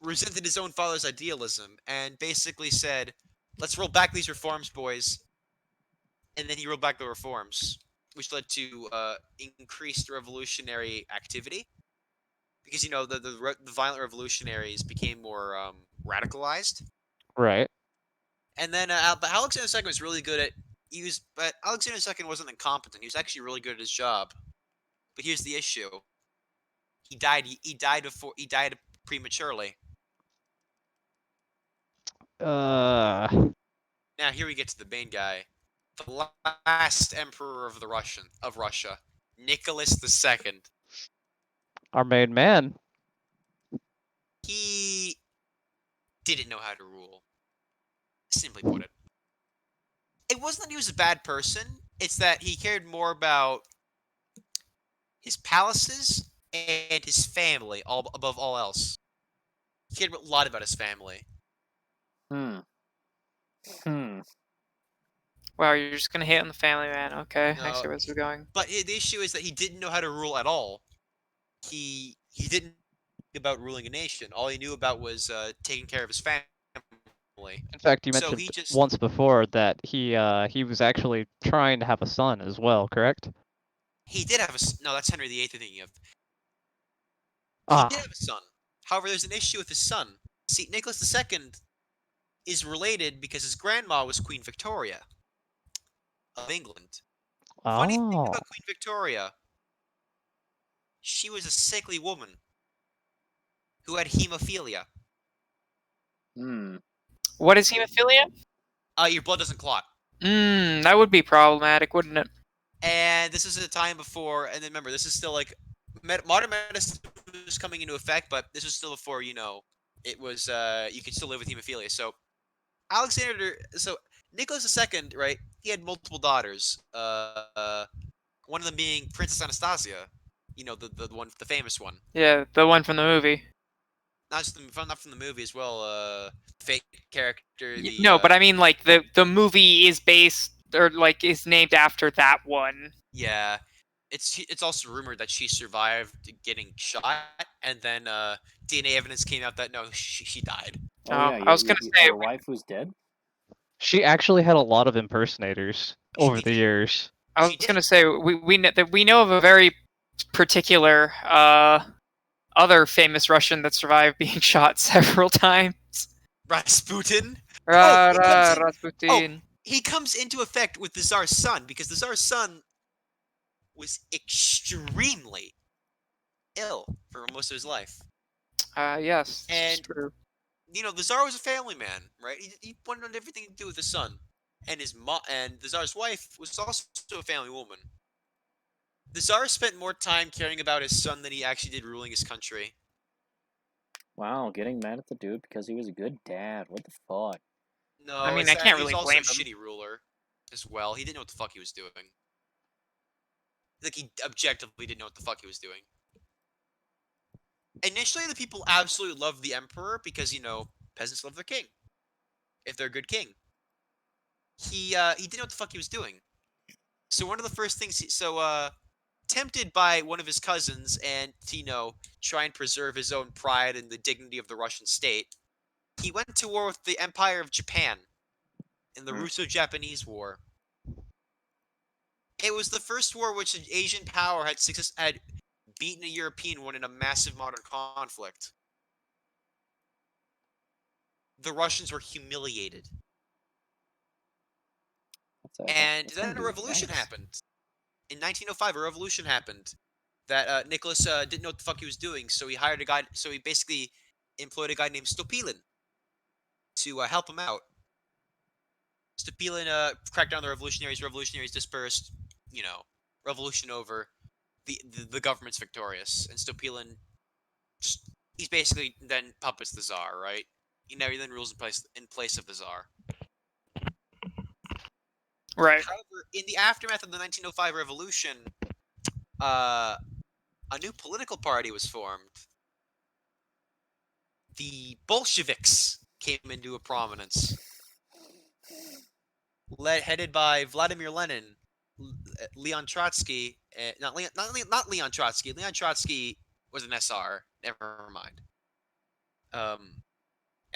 resented his own father's idealism and basically said, let's roll back these reforms, boys. And then he rolled back the reforms, which led to increased revolutionary activity. Because, you know, the violent revolutionaries became more radicalized. Right. And then but Alexander II was really good at... But Alexander II wasn't incompetent. He was actually really good at his job. But here's the issue. He died prematurely. Uh, Now here we get to the main guy. The last emperor of Russia, Nicholas II. our main man. He didn't know how to rule. Simply put it. It wasn't that he was a bad person, it's that he cared more about his palaces and his family above all else. He cared a lot about his family. Hmm. Wow, you're just gonna hate on the family, man. Okay, I No, see where this is going. But the issue is that he didn't know how to rule at all. He didn't know about ruling a nation. All he knew about was taking care of his family. In fact, you So mentioned he just once before that he was actually trying to have a son as well, correct? he did have no. That's Henry VIII you're thinking of. He Ah, did have a son. However, there's an issue with his son. See, Nicholas II is related because his grandma was Queen Victoria of England. Funny thing oh, about Queen Victoria, she was a sickly woman who had hemophilia. Hmm. What is hemophilia? Your blood doesn't clot. That would be problematic, wouldn't it? And this is a time before, and then remember, this is still like modern medicine was coming into effect, but this was still before, you know, it was you could still live with hemophilia. So Nicholas II, right? He had multiple daughters. One of them being Princess Anastasia. You know, the famous one. Yeah, the one from the movie. Not from the movie as well. Fake character. No, but I mean, like the movie is based or like is named after that one. Yeah, it's also rumored that she survived getting shot, and then DNA evidence came out that no, she died. Oh Oh, yeah, I was gonna say your wife was dead. she actually had a lot of impersonators over the years. I was gonna say we know of a very particular other famous Russian that survived being shot several times. Rasputin. Rasputin. He comes into effect with the Tsar's son because the Tsar's son was extremely ill for most of his life. Yes, And true. you know, the Tsar was a family man, right? He wanted everything to do with his son, and his mom, and the Tsar's wife was also a family woman. The Tsar spent more time caring about his son than he actually did ruling his country. Wow, getting mad at the dude because he was a good dad. What the fuck? No, I mean, it's I that can't he was really also a blame him. shitty ruler as well. He didn't know what the fuck he was doing. Like, he objectively didn't know what the fuck he was doing. Initially, the people absolutely loved the emperor because, you know, peasants love their king. If they're a good king. He didn't know what the fuck he was doing. So one of the first things, tempted by one of his cousins and to, try and preserve his own pride and the dignity of the Russian state, he went to war with the Empire of Japan in the Russo-Japanese War. It was the first war which an Asian power had beaten a European one in a massive modern conflict. The Russians were humiliated. And then a revolution happened. In 1905, a revolution happened. That Nicholas didn't know what the fuck he was doing, so he hired a guy. So he basically employed a guy named Stupilin to help him out. Stupilin cracked down on the revolutionaries. Revolutionaries dispersed. Revolution over. The government's victorious, and Stupilin he's basically then puppets the Tsar, right? He then rules in place of the Tsar. Right. However, in the aftermath of the 1905 revolution, a new political party was formed. The Bolsheviks came into prominence, headed by Vladimir Lenin, Leon Trotsky. Not Leon Trotsky. Leon Trotsky was an SR. Never mind.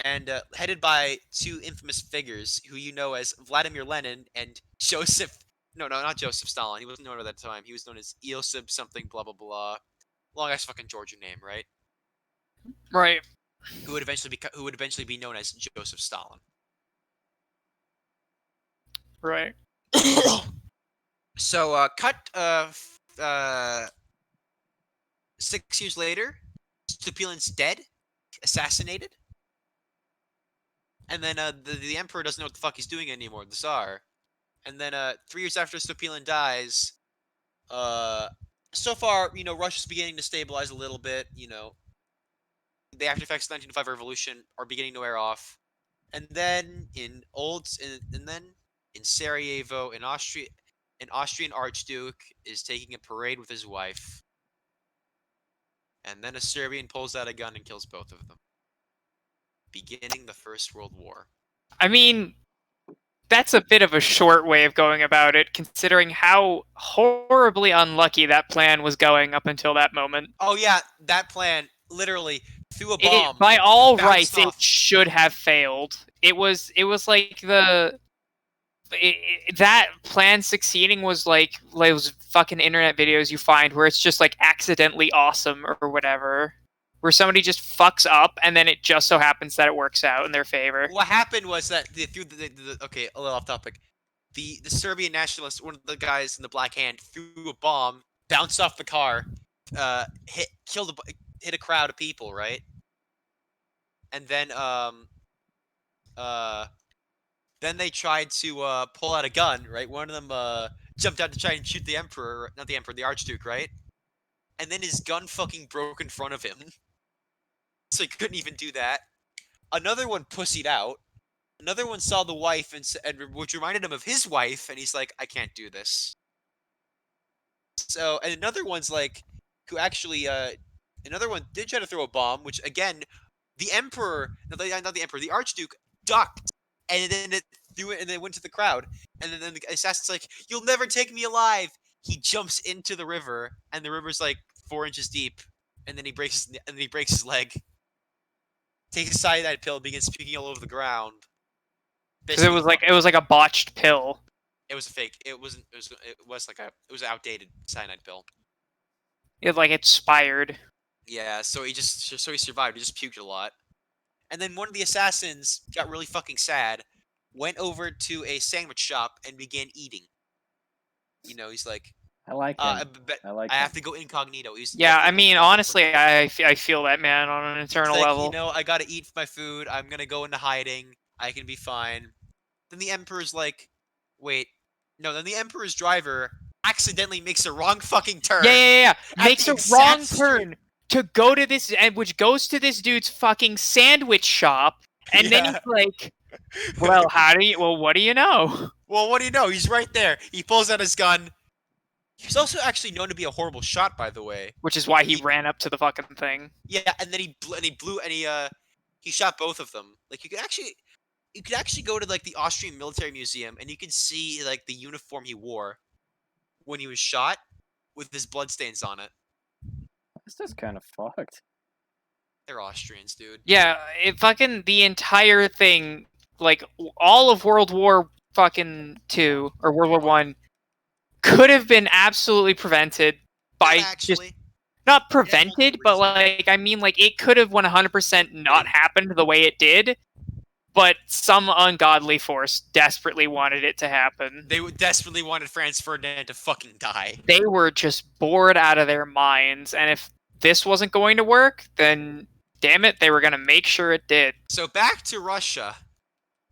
And headed by two infamous figures who you know as Vladimir Lenin and Joseph. No, not Joseph Stalin. He wasn't known at that time. He was known as Iosif something, blah blah blah. Long ass fucking Georgian name, right? Right. Who would eventually be known as Joseph Stalin. Right. So, cut 6 years later, Stupilin's dead, assassinated, and then the emperor doesn't know what the fuck he's doing anymore, the Tsar. And then 3 years after Stupilin dies, so far, Russia's beginning to stabilize a little bit. The after effects of the 1905 revolution are beginning to wear off, and then in Sarajevo, in Austria, an Austrian archduke is taking a parade with his wife, and then a Serbian pulls out a gun and kills both of them, beginning the First World War. I mean, that's a bit of a short way of going about it, considering how horribly unlucky that plan was going up until that moment. Oh yeah, that plan literally threw a bomb. By all rights, off. it should have failed. It was like that plan succeeding was like those fucking internet videos you find where it's just like accidentally awesome or whatever, where somebody just fucks up and then it just so happens that it works out in their favor. What happened was that okay, a little off topic. The Serbian nationalist, one of the guys in the black hand, threw a bomb, bounced off the car, hit a crowd of people, right? And then then they tried to pull out a gun, right? One of them jumped out to try and shoot the emperor, not the emperor, the archduke, right? And then his gun fucking broke in front of him, so he couldn't even do that. Another one pussied out. Another one saw the wife and which reminded him of his wife, and he's like, "I can't do this." So, and another one's like, who actually, another one did try to throw a bomb, which again, the emperor, not the emperor, the archduke ducked, and then it threw it, and then it went to the crowd, and then the assassin's like, "You'll never take me alive." He jumps into the river, and the river's like 4 inches deep, and then he breaks his leg. Takes a cyanide pill, begins puking all over the ground. Because it was like a botched pill. It was a fake. It was an outdated cyanide pill. It like expired. Yeah, so he survived. He just puked a lot. And then one of the assassins got really fucking sad, went over to a sandwich shop and began eating. He's like, I like him. I have to go incognito. I mean, honestly, I feel that man on an internal level. I gotta eat my food. I'm gonna go into hiding. I can be fine. Then the Emperor's like, wait. No, then the Emperor's driver accidentally makes a wrong fucking turn. Yeah. Makes a wrong turn to go to this, which goes to this dude's fucking sandwich shop. And then he's like, well, what do you know? Well, what do you know? He's right there. He pulls out his gun. He's also actually known to be a horrible shot, by the way. Which is why he ran up to the fucking thing. Yeah, and then he He shot both of them. Like you could actually go to like the Austrian Military Museum and you can see like the uniform he wore when he was shot with his bloodstains on it. That's just kind of fucked. They're Austrians, dude. Yeah, the entire thing, like all of World War fucking 2 or World War 1 could have been absolutely prevented by just Actually, not multiple prevented, but reasons. like I mean like it could have 100% not happened the way it did, but some ungodly force desperately wanted it to happen. They desperately wanted Franz Ferdinand to fucking die. They were just bored out of their minds, and if this wasn't going to work, then damn it, they were going to make sure it did. So back to Russia.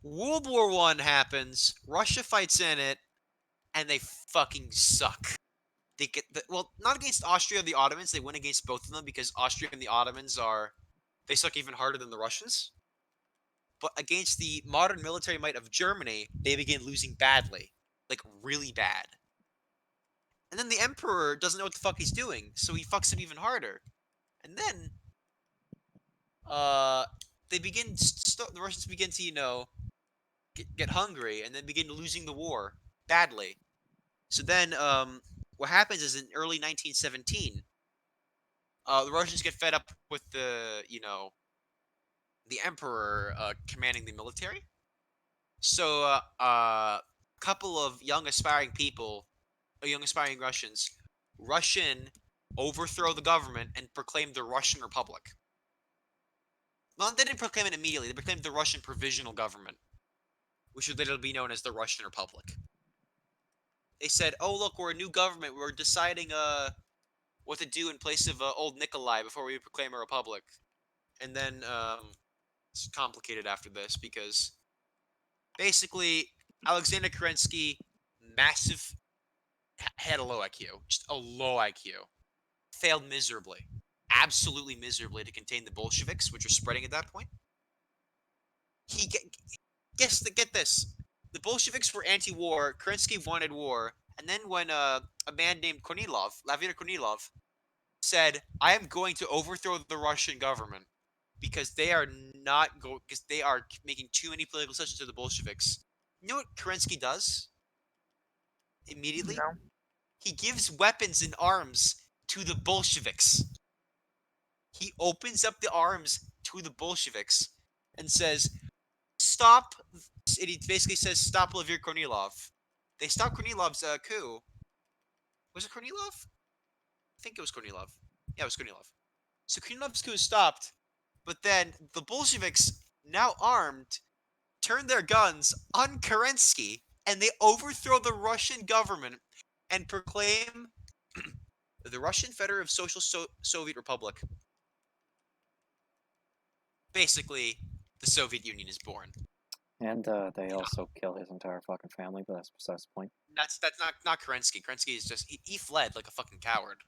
World War One happens. Russia fights in it, and they fucking suck. They get not against Austria or the Ottomans. They win against both of them because Austria and the Ottomans they suck even harder than the Russians. But against the modern military might of Germany, they begin losing badly, like really bad. And then the Emperor doesn't know what the fuck he's doing, so he fucks up even harder. And then, the Russians begin to get hungry, and then begin losing the war badly. So then, what happens is in early 1917, the Russians get fed up with the Emperor commanding the military. So a couple of young aspiring Russians, overthrow the government and proclaim the Russian Republic. Well, they didn't proclaim it immediately. They proclaimed the Russian Provisional Government, which would later be known as the Russian Republic. They said, "Oh look, we're a new government. We're deciding what to do in place of old Nikolai before we proclaim a republic." And then it's complicated after this because basically Alexander Kerensky, massive, had a low IQ, just a low IQ, failed miserably, absolutely miserably to contain the Bolsheviks, which were spreading at that point. Get this. The Bolsheviks were anti-war. Kerensky wanted war, and then when a man named Vladimir Kornilov, said, "I am going to overthrow the Russian government because they are making too many political concessions to the Bolsheviks." You know what Kerensky does? Immediately, No. he gives weapons and arms to the Bolsheviks. He opens up the arms to the Bolsheviks and says, "Stop." And he basically says, "Stop Vladimir Kornilov." They stop Kornilov's coup. Was it Kornilov? I think it was Kornilov. Yeah, it was Kornilov. So Kornilov's coup is stopped, but then the Bolsheviks, now armed, turn their guns on Kerensky, and they overthrow the Russian government and proclaim the Russian Federative Soviet Republic. Basically, the Soviet Union is born. And they also kill his entire fucking family, but that's besides the point. That's not Kerensky. Kerensky is just he fled like a fucking coward.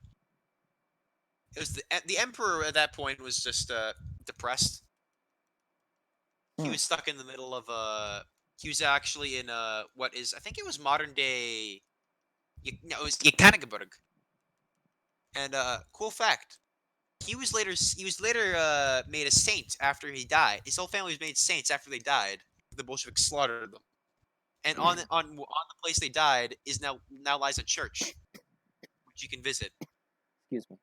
It was the emperor at that point was just depressed. He was stuck in the middle of he was actually in what is, I think it was modern day, it was Yekaterinburg. And cool fact, he was later made a saint after he died. His whole family was made saints after they died. The Bolsheviks slaughtered them. And on the place they died is now lies a church, which you can visit. Excuse me.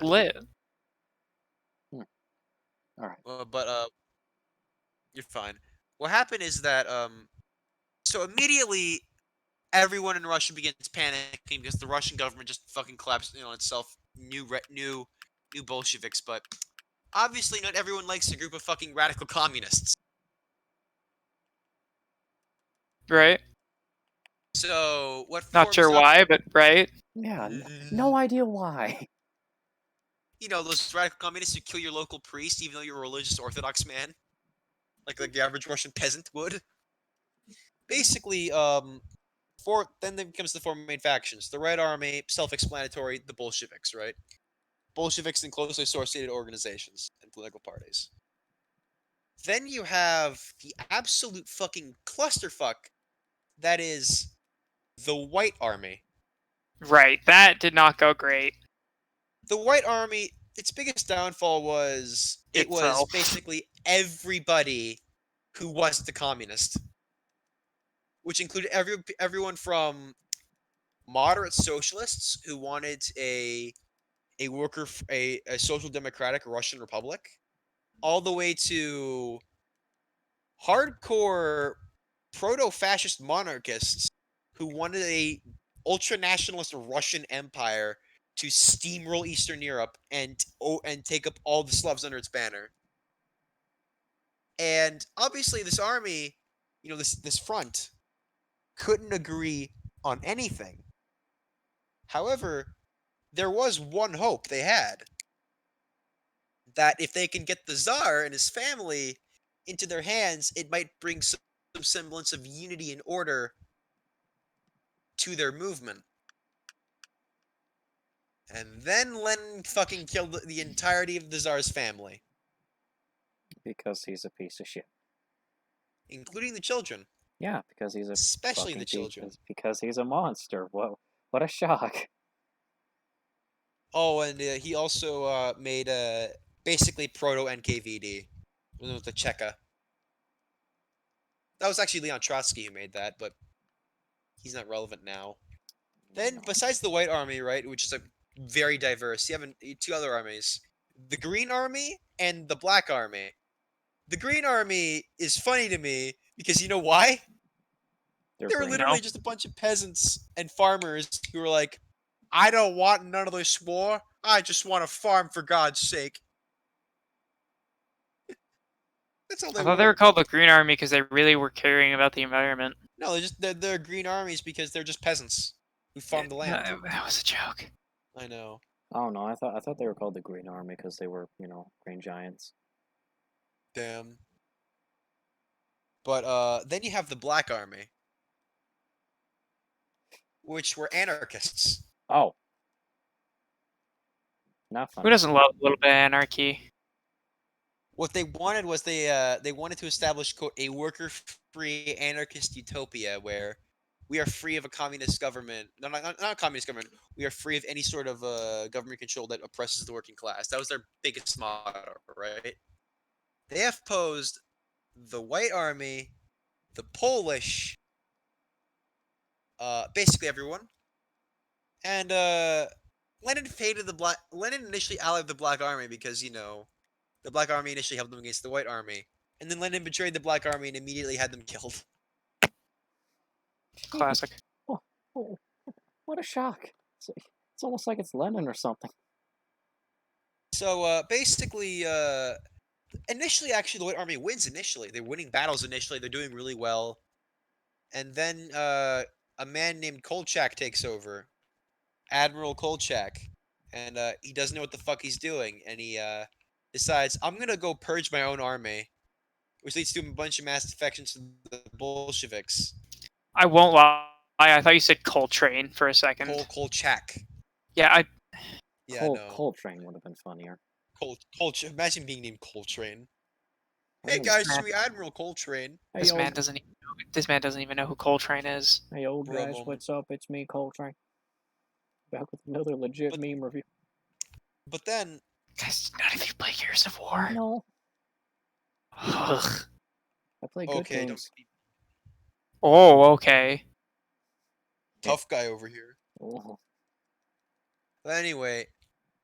Lit. All right. But you're fine. What happened is that so immediately everyone in Russia begins panicking because the Russian government just fucking collapsed on itself. New Bolsheviks, but obviously not everyone likes a group of fucking radical communists. Right? So what? Not sure why, but right. Yeah, no idea why. You know, those radical communists who kill your local priest even though you're a religious Orthodox man, like the average Russian peasant would. Basically, then there becomes the four main factions: the Red Army, self-explanatory, the Bolsheviks, right? Bolsheviks and closely associated organizations and political parties. Then you have the absolute fucking clusterfuck that is the White Army. Right. That did not go great. The White Army, its biggest downfall was It was Itself. basically everybody who wasn't a communist, which included everyone from moderate socialists who wanted a social democratic Russian republic, all the way to hardcore proto-fascist monarchists who wanted a ultra-nationalist Russian empire to steamroll Eastern Europe and take up all the Slavs under its banner. And obviously, this army, this front, couldn't agree on anything. However, there was one hope they had, that if they can get the Tsar and his family into their hands, it might bring some semblance of unity and order to their movement. And then Lenin fucking killed the entirety of the Tsar's family, Because he's a piece of shit. including the children, Yeah, because he's a especially fucking the children. because he's a monster. Whoa, what a shock! Oh, and he also made basically proto NKVD with the Cheka. That was actually Leon Trotsky who made that, but he's not relevant now. Then, No. besides the White Army, right, which is a very diverse, you have two other armies: the Green Army and the Black Army. The Green Army is funny to me because you know why? They're They were green. literally just a bunch of peasants and farmers who were like, I don't want none of this war. I just want to farm for God's sake. That's all I they thought they were were. called the Green Army because they really were caring about the environment. No, they're green armies because they're just peasants who farm the land. That was a joke. I know. Oh no, I thought they were called the Green Army because they were, green giants. Damn. But then you have the Black Army, which were anarchists. Oh, not Who funny. doesn't love a little bit of anarchy? What they wanted was they wanted to establish, quote, a worker-free anarchist utopia where we are free of a communist government. No, not a communist government. We are free of any sort of government control that oppresses the working class. That was their biggest motto, right? They have posed the White Army, the Polish, basically everyone, and Lenin initially allied the Black Army because the Black Army initially helped them against the White Army, and then Lenin betrayed the Black Army and immediately had them killed. Classic. Oh, what a shock! It's almost like it's Lenin or something. So basically, initially, actually, the White Army wins. Initially, they're winning battles. Initially, they're doing really well, and then a man named Kolchak takes over, Admiral Kolchak, and he doesn't know what the fuck he's doing, and he decides, I'm gonna go purge my own army, which leads to a bunch of mass defections to the Bolsheviks. I won't lie. I thought you said Coltrane for a second. Kolchak. Yeah, Yeah, no. Coltrane would have been funnier. Colchak. Imagine being named Coltrane. Hey Oh, guys, man. it's me, Admiral Coltrane. Hey, this old, man doesn't. This man doesn't even know who Coltrane is. hey, old For a guys, moment. what's up? It's me, Coltrane. Back with another legit But- meme review. But then, Guys, none of you play Gears of War. No, Ugh. I play good okay, don't games. be Oh, okay. tough guy over here. Oh, But anyway,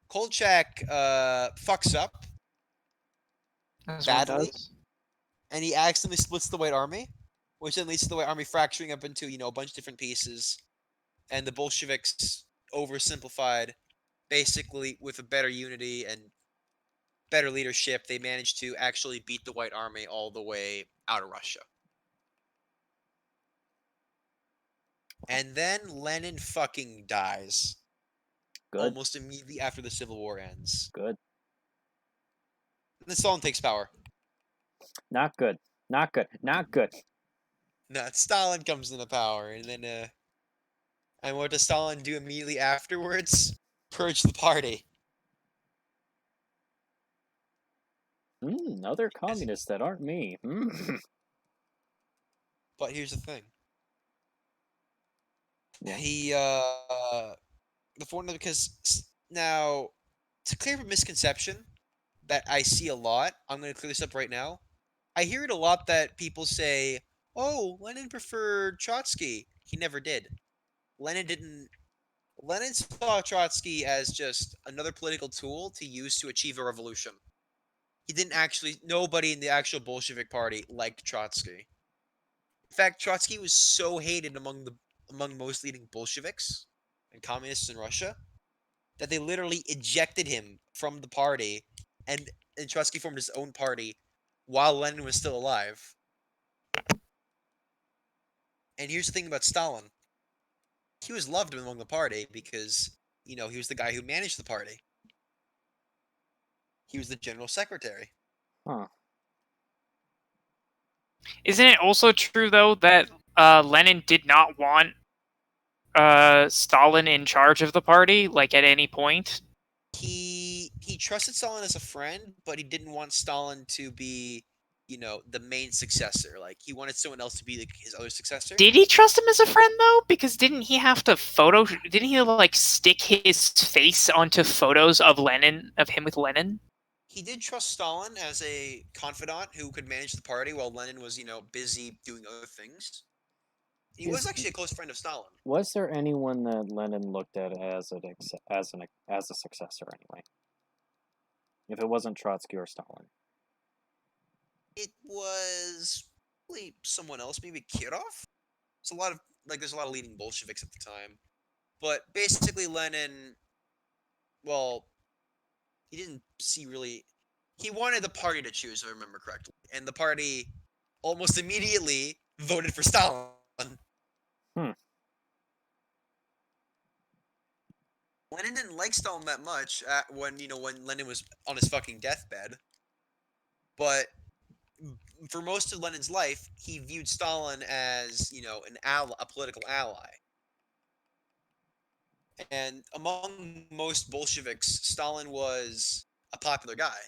Kolchak fucks up, That's what it Badly? does. and he accidentally splits the White Army, which then leads to the White Army fracturing up into a bunch of different pieces, and the Bolsheviks, oversimplified, basically with a better unity and better leadership, they managed to actually beat the White Army all the way out of Russia. And then Lenin fucking dies good, almost immediately after the Civil War ends. good. And then Stalin takes power. Not good, not good, not good. No, Stalin comes into power, and then and what does Stalin do immediately afterwards? Purge the party. Other communists that aren't me. But here's the thing. Yeah. He the foreigner, because now, to clear up a misconception, that I see a lot. I'm going to clear this up right now. I hear it a lot that people say, "Oh, Lenin preferred Trotsky." He never did. Lenin didn't. Lenin saw Trotsky as just another political tool to use to achieve a revolution. He didn't actually. Nobody in the actual Bolshevik Party liked Trotsky. In fact, Trotsky was so hated among most leading Bolsheviks and communists in Russia that they literally ejected him from the party, and Trotsky formed his own party while Lenin was still alive. And here's the thing about Stalin: he was loved among the party because he was the guy who managed the party. He was the general secretary. Huh. Isn't it also true though that Lenin did not want Stalin in charge of the party, like at any point? He trusted Stalin as a friend, but he didn't want Stalin to be, the main successor. Like he wanted someone else to be his other successor. Did he trust him as a friend though? Because didn't he have to Didn't he like stick his face onto photos of him with Lenin? He did trust Stalin as a confidant who could manage the party while Lenin was, busy doing other things. He was actually a close friend of Stalin. Was there anyone that Lenin looked at as a successor anyway? If it wasn't Trotsky or Stalin. It was probably someone else, maybe Kirov. There's a lot of leading Bolsheviks at the time, but basically Lenin, well, he didn't see really. He wanted the party to choose, if I remember correctly, and the party almost immediately voted for Stalin. Lenin didn't like Stalin that much when Lenin was on his fucking deathbed, but for most of Lenin's life, he viewed Stalin as a political ally. And among most Bolsheviks, Stalin was a popular guy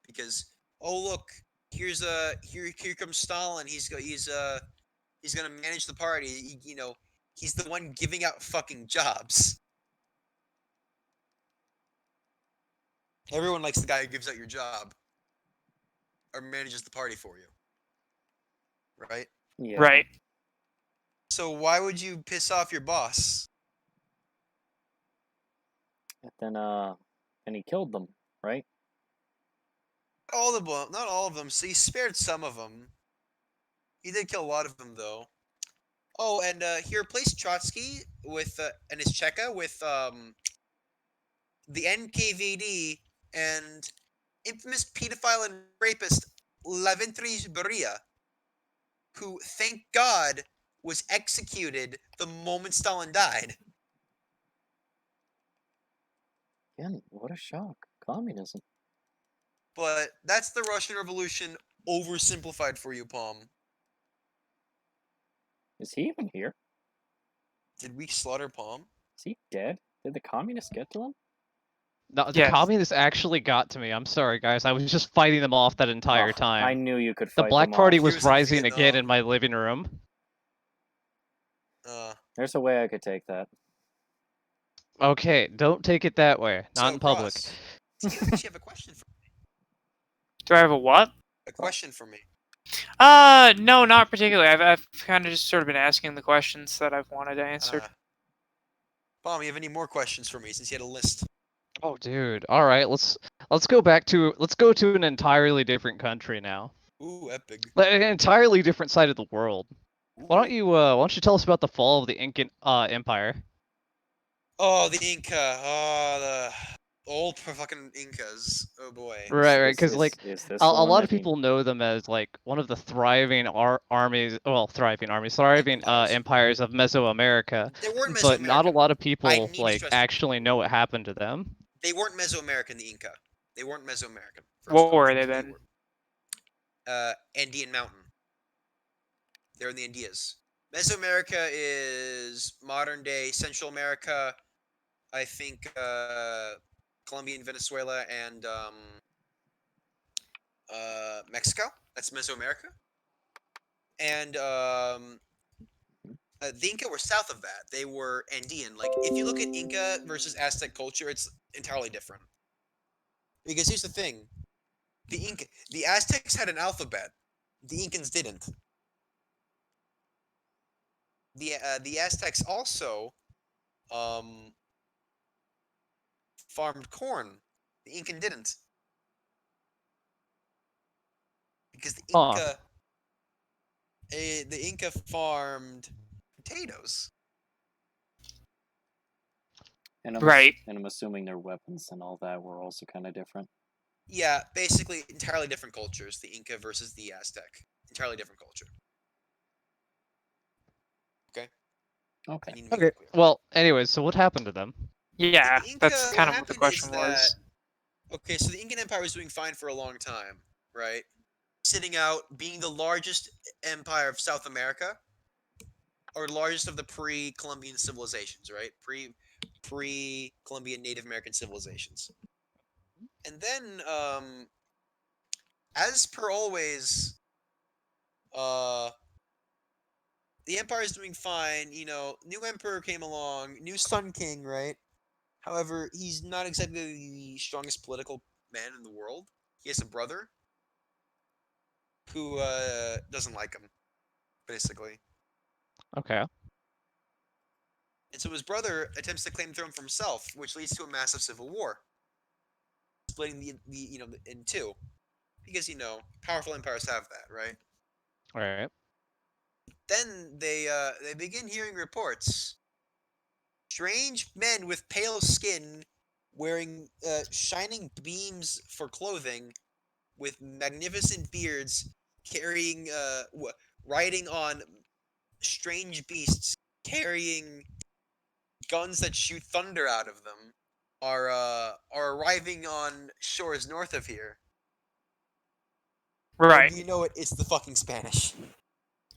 because look, here comes Stalin. He's gonna manage the party. He's the one giving out fucking jobs. Everyone likes the guy who gives out your job or manages the party for you, right? Yeah. Right. So why would you piss off your boss? And he killed them, right? Not all of them. So he spared some of them. He did kill a lot of them, though. Oh, and he replaced Trotsky and his Cheka with the NKVD and infamous pedophile and rapist Laventry Beria, who, thank God, was executed the moment Stalin died. Again, what a shock. Communism. But that's the Russian Revolution oversimplified for you, Palm. Is he even here? Did we slaughter Palm? Is he dead? Did the communists get to him? No, the Yes. communists actually got to me. I'm sorry, guys. I was just fighting them off that entire time. I knew you could The fight Black them Party off. was He was in rising again in Vietnam. my living room. There's a way I could take that. Okay, don't take it that way. Not So, in public. Cross, do you actually have a question for me? Do I have a what? A question for me. No, not particularly. I've kind of just sort of been asking the questions that I've wanted answered. Palm, you have any more questions for me since you had a list? Oh, dude. All right, let's go to an entirely different country now. Ooh, epic. Like, an entirely different side of the world. Why don't you tell us about the fall of the Incan Empire? Oh, the Inca. Oh, the old fucking Incas. Oh boy. Right, because like is this a the one lot that of people know them as like one of the thriving thriving empires of Mesoamerica, They weren't but not a Mesoamerican. lot of I people need to like stress actually know what happened to them. they weren't Mesoamerican. The Inca. They weren't Mesoamerican. What were they then? Andean Mountain. They're in the Andes. Mesoamerica is modern day Central America. I think Colombia and Venezuela and Mexico. That's Mesoamerica. And the Inca were south of that. They were Andean. Like, if you look at Inca versus Aztec culture, it's entirely different. Because here's the thing. the Aztecs had an alphabet. The Incans didn't. The Aztecs also um, farmed corn. The Incan didn't, because Huh. The Inca farmed potatoes. And Right. I'm assuming their weapons and all that were also kind of different. Yeah, basically entirely different cultures. The Inca versus the Aztec, entirely different culture. Okay, Okay. I need to make Okay. that clear. Well, anyways, so what happened to them? Yeah, The that's Inca, what kind of what the happened is question that was. okay, so the Incan Empire was doing fine for a long time, right? Sitting out, being the largest empire of South America, or largest of the pre-Columbian civilizations, right? Pre-Columbian Native American civilizations. And then, as per always, uh, the empire is doing fine. You know, new emperor came along, new Sun King, right? However, he's not exactly the strongest political man in the world. He has a brother who doesn't like him, basically. Okay. And so his brother attempts to claim the throne for himself, which leads to a massive civil war, splitting in two. Because powerful empires have that, right? All right. Then they begin hearing reports. Strange men with pale skin, wearing shining beams for clothing, with magnificent beards, carrying riding on strange beasts, carrying guns that shoot thunder out of them, are arriving on shores north of here. Right. And you know it, it's the fucking Spanish.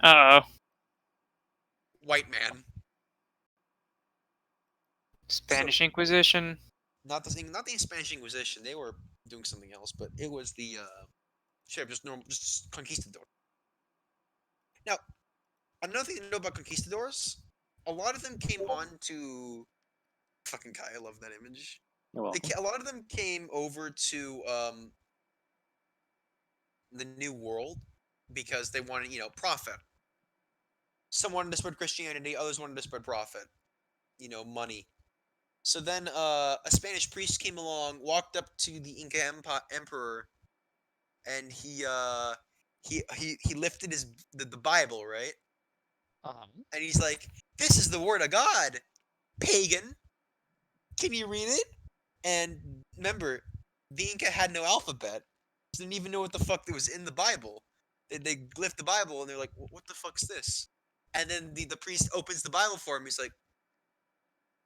Uh oh. White man. So Spanish Inquisition. not the Spanish Inquisition. They were doing something else, but it was the just normal, just conquistador. Now, another thing to know about conquistadors, a lot of them came on to fucking guy. I love that image. You're welcome. A lot of them came over to the New World because they wanted, profit. Some wanted to spread Christianity, others wanted to spread profit, money. So then a Spanish priest came along, walked up to the emperor, and he lifted the Bible, right? And he's like, "This is the word of God, pagan. Can you read it?" And remember, the Inca had no alphabet. Didn't even know what the fuck that was in the Bible. They lift the Bible and they're like, "What the fuck's this?" And then the priest opens the Bible for him. He's like,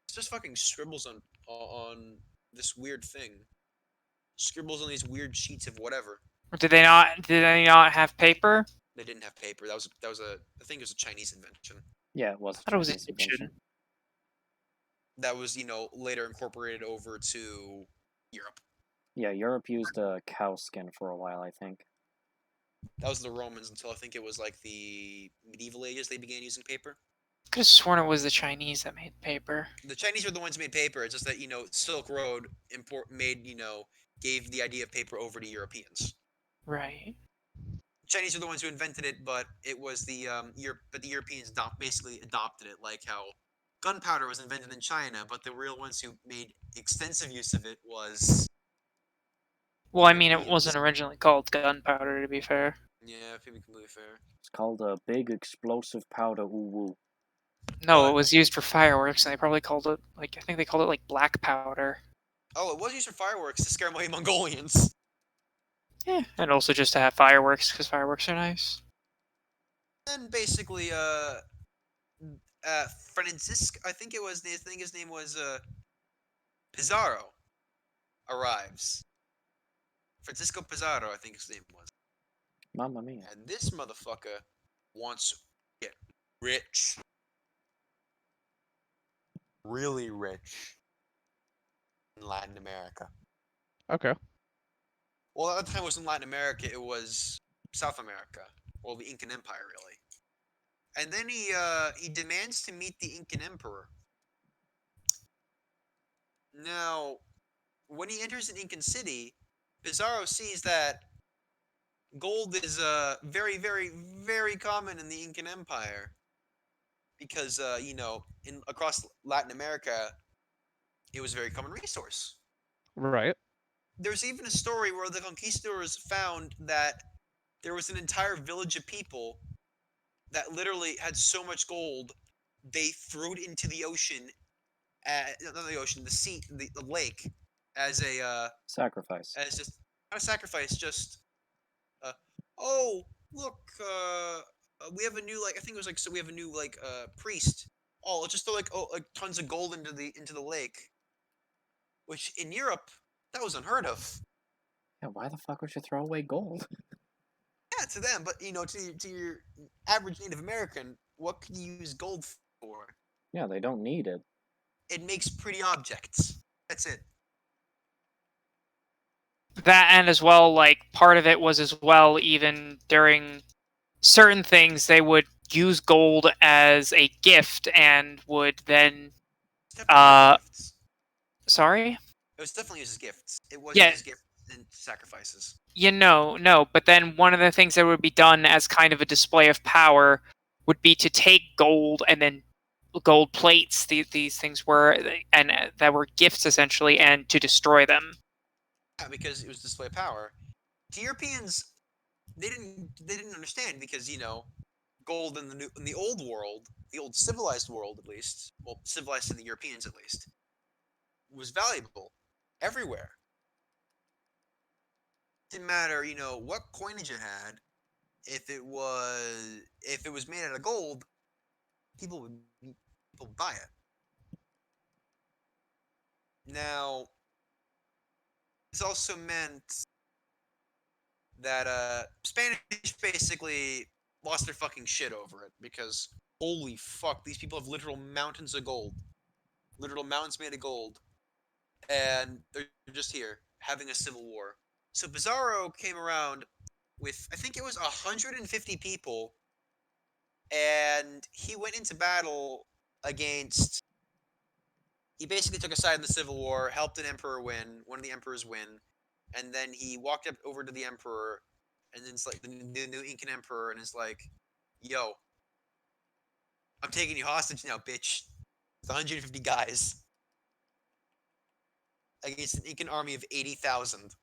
"It's just fucking scribbles on this weird thing. Scribbles on these weird sheets of whatever." Did they not? Did they not have paper? They didn't have paper. I think it was a Chinese invention. Yeah, it was I a thought it was Chinese Egyptian. invention. That was later incorporated over to Europe. Yeah, Europe used a cow skin for a while, I think. That was the Romans until I think it was like the medieval ages they began using paper. Could have sworn it was the Chinese that made paper. The Chinese were the ones who made paper. It's just that Silk Road gave the idea of paper over to Europeans. Right. Chinese were the ones who invented it, but it was the Europeans basically adopted it, like how gunpowder was invented in China, but the real ones who made extensive use of it was Well, I mean, it Europeans. wasn't originally called gunpowder, to be fair. Yeah, to be completely fair. It's called a big explosive powder woo. No, But- it was used for fireworks, and they probably called it I think they called it black powder. Oh, it was used for fireworks to scare away Mongolians. Yeah, and also just to have fireworks because fireworks are nice. Then basically, Francisco, I think his name was Pizarro, arrives. Francisco Pizarro, I think his name was. Mamma mia. And this motherfucker wants to get rich. Really rich. In Latin America. Okay. Well, at the time it wasn't Latin America, it was South America. Well, the Incan Empire, really. And then he demands to meet the Incan Emperor. Now, when he enters an Incan city, Pizarro sees that Gold is very, very, very common in the Incan Empire because across Latin America, it was a very common resource. Right. There's even a story where the conquistadors found that there was an entire village of people that literally had so much gold they threw it into the ocean, not the ocean, the sea, the lake, as a Sacrifice. as just not a sacrifice, just uh, oh look, we have a new I think it was so we have a new priest. Oh, let's just throw like tons of gold into the lake, which in Europe that was unheard of. Yeah, why the fuck would you throw away gold? Yeah, to them, but to your average Native American, what can you use gold for? Yeah, they don't need it. It makes pretty objects. That's it. That, and as well, like, part of it was as well, even during certain things, they would use gold as a gift and would then, It's definitely used as gifts. sorry? It was definitely used as gifts. It was Yeah. used as gifts and sacrifices. No, but then one of the things that would be done as kind of a display of power would be to take gold and then gold plates, these things were, and that were gifts essentially, and to destroy them. Yeah, because it was display of power. To Europeans, they didn't understand because gold in the old world, the old civilized world at least, well, civilized to the Europeans at least, was valuable everywhere. Didn't matter, what coinage it had. If it was made out of gold, people would buy it. Now, this also meant that Spanish basically lost their fucking shit over it because holy fuck, these people have literal mountains of gold, literal mountains made of gold, and they're just here having a civil war. So Pizarro came around with I think it was 150 people, and he went into battle against. He basically took a side in the civil war, helped an emperor win, one of the emperors win, and then he walked up over to the emperor, and then it's like the new Incan emperor, and is like, "Yo, I'm taking you hostage now, bitch." With 150 guys against an Incan army of 80,000.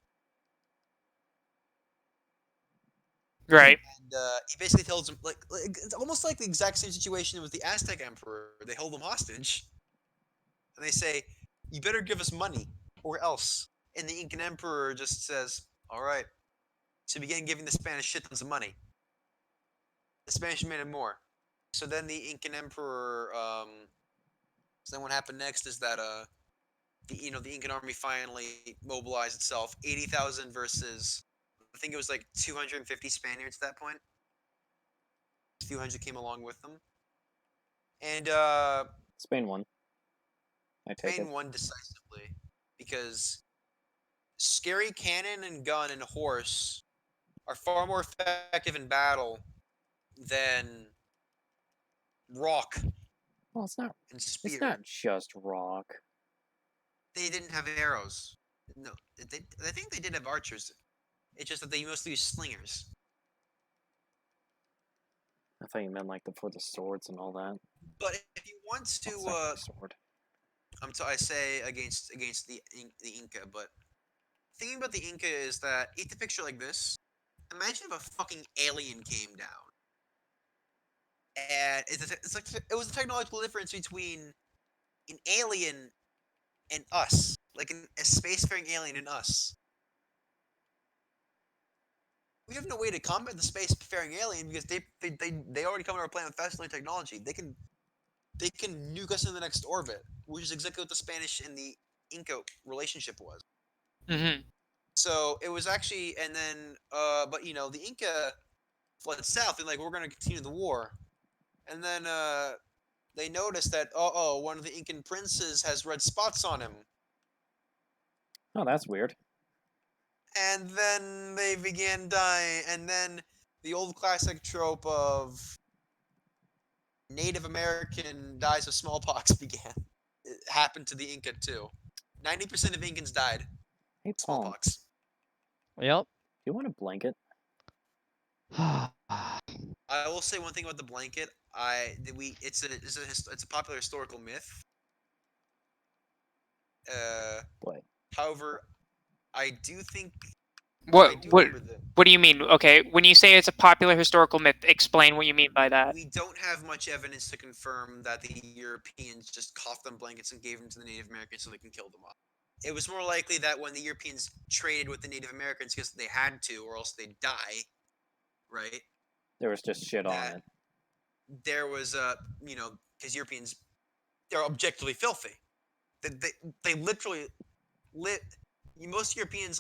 Right. And he basically tells him, like, it's almost like the exact same situation with the Aztec emperor. They hold him hostage, and they say, "You better give us money, or else." And the Incan emperor just says, "All right." So he began giving the Spanish shit tons of money. The Spanish made him more. So then the Incan emperor. So then what happened next is that the Incan army finally mobilized itself. 80,000 versus I think it was like 250 Spaniards at that point. A few hundred came along with them, and Spain won. I take Spain it. won decisively because scary cannon and gun and horse are far more effective in battle than rock Well, it's not. and spear. It's not just rock. They didn't have arrows. No, I think they did have archers. It's just that they mostly use slingers. I thought you meant like for the swords and all that. But if you want to, It's not really sword. I say against the Inca, but thinking about the Inca is that eat the picture like this. Imagine if a fucking alien came down, and it's like it was a technological difference between an alien and us, like a spacefaring alien and us. We have no way to combat the spacefaring alien because they already come to our planet with fascinating technology. They can nuke us in the next orbit, which is exactly what the Spanish and the Inca relationship was. Mm-hmm. So it was actually, and then, but the Inca fled south and like we're gonna continue the war, and then they noticed that one of the Incan princes has red spots on him, Oh, that's weird. and then they began dying, and then the old classic trope of Native American dies of smallpox began. It happened to the Inca too. 90% of Incans died Hey, of Paul, do smallpox. Yep. you want a blanket? I will say one thing about the blanket. It's a popular historical myth. What? However, I do think What I do what remember that what do you mean? Okay, when you say it's a popular historical myth, explain what you mean by that. we don't have much evidence to confirm that the Europeans just coughed them blankets and gave them to the Native Americans so they can kill them off. It was more likely that when the Europeans traded with the Native Americans because they had to, or else they'd die, right? There was just shit on That it. there was because Europeans, they're objectively filthy. They literally lit. Most Europeans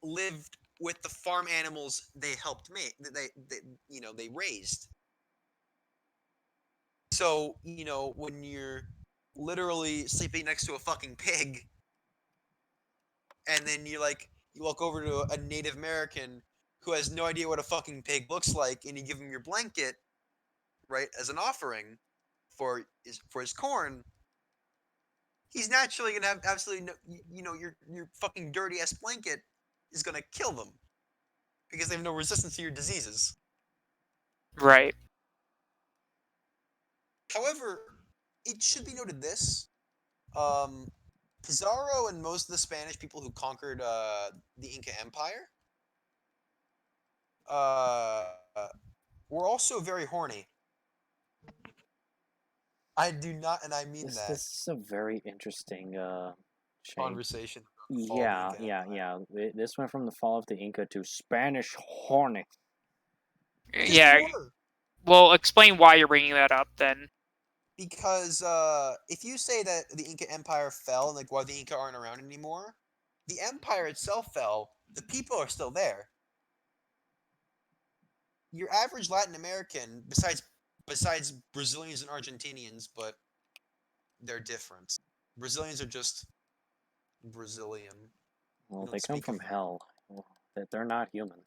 lived with the farm animals they helped make. They raised. So when you're literally sleeping next to a fucking pig, and then you walk over to a Native American who has no idea what a fucking pig looks like, and you give him your blanket, right, as an offering for his corn, he's naturally gonna have absolutely no, your fucking dirty ass blanket is gonna kill them because they have no resistance to your diseases. Right. However, it should be noted this: um, Pizarro and most of the Spanish people who conquered the Inca Empire uh, were also very horny. I do not, and I mean that This is a very interesting change. conversation. Yeah, yeah, yeah. This went from the fall of the Inca to Spanish horny. Because Yeah. they were. Well, explain why you're bringing that up then. Because if you say that the Inca Empire fell and why the Inca aren't around anymore, the empire itself fell. The people are still there. Your average Latin American, besides Brazilians and Argentinians, but they're different. Brazilians are just Brazilian. Well, don't they come speak from of them. hell. Well, they're not human.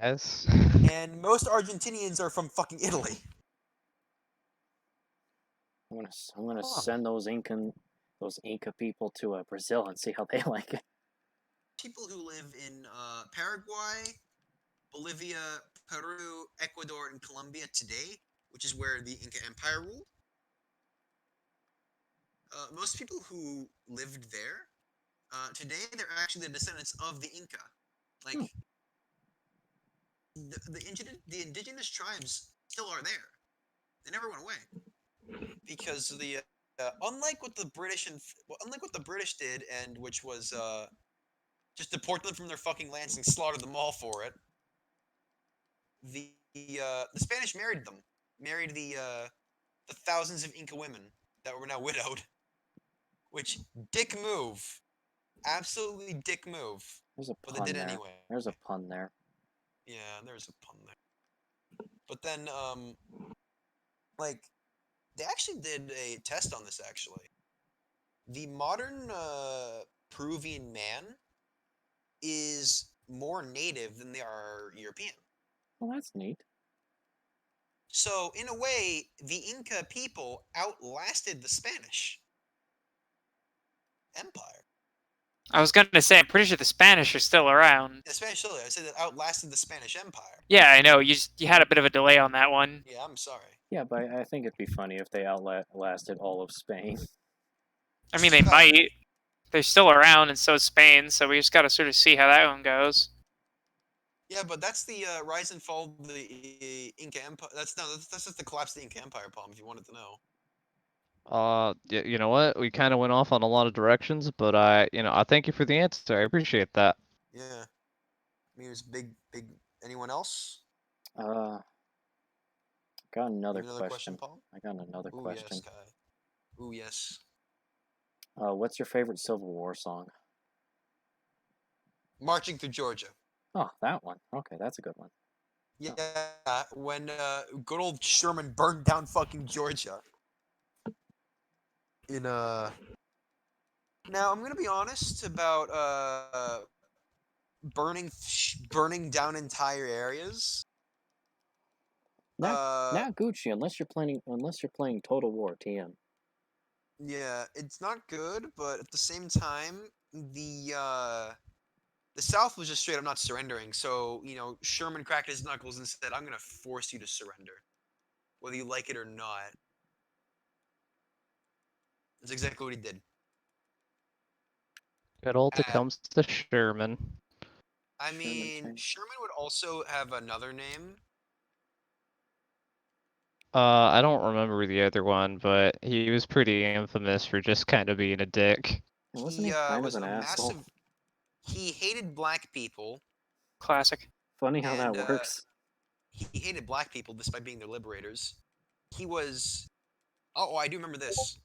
Yes. And most Argentinians are from fucking Italy. I'm gonna Huh. send those Inca people to Brazil and see how they like it. People who live in Paraguay, Bolivia, Peru, Ecuador, and Colombia today, which is where the Inca Empire ruled. Most people who lived there today, they're actually the descendants of the Inca. Like the indigenous tribes still are there. They never went away because unlike what the British did, and which was just deport them from their fucking lands and slaughter them all for it. The Spanish married them, married the thousands of Inca women that were now widowed. Which dick move, absolutely dick move. There's a But they pun did there. anyway. There's a pun there. Yeah, there's a pun there. But then they actually did a test on this. Actually, the modern Peruvian man is more native than they are European. Well, that's neat. So, in a way, the Inca people outlasted the Spanish Empire. I was gonna say, I'm pretty sure the Spanish are still around. The Spanish, I said that outlasted the Spanish Empire. Yeah, I know. You had a bit of a delay on that one. Yeah, I'm sorry. Yeah, but I think it'd be funny if they outlasted all of Spain. I mean, they might. They're still around, and so is Spain. So we just gotta sort of see how that one goes. Yeah, but that's the rise and fall of the Inca Empire. That's just the collapse of the Inca Empire, Palm. If you wanted to know. You know what? We kind of went off on a lot of directions, but I thank you for the answer. I appreciate that. Yeah, I mean it was big. Anyone else? Uh, got another Another question, Paul? I got another Ooh, question. yes, Kai. Ooh, yes. What's your favorite Civil War song? Marching through Georgia. Oh, that one. Okay, that's a good one. Yeah, when good old Sherman burned down fucking Georgia. Now I'm gonna be honest about burning down entire areas. Not Gucci unless you're playing Total War TM. Yeah, it's not good, but at the same time, the the South was just straight up not surrendering. So, Sherman cracked his knuckles and said, I'm going to force you to surrender, whether you like it or not. That's exactly what he did. Good old Tecumseh Sherman. I Sherman mean, tank. Sherman would also have another name. I don't remember the other one, but he was pretty infamous for just kind of being a dick. Wasn't He he kind was of an a asshole? massive. He hated black people, Classic. Funny how that and works. he hated black people despite being their liberators. He was. Oh, I do remember this.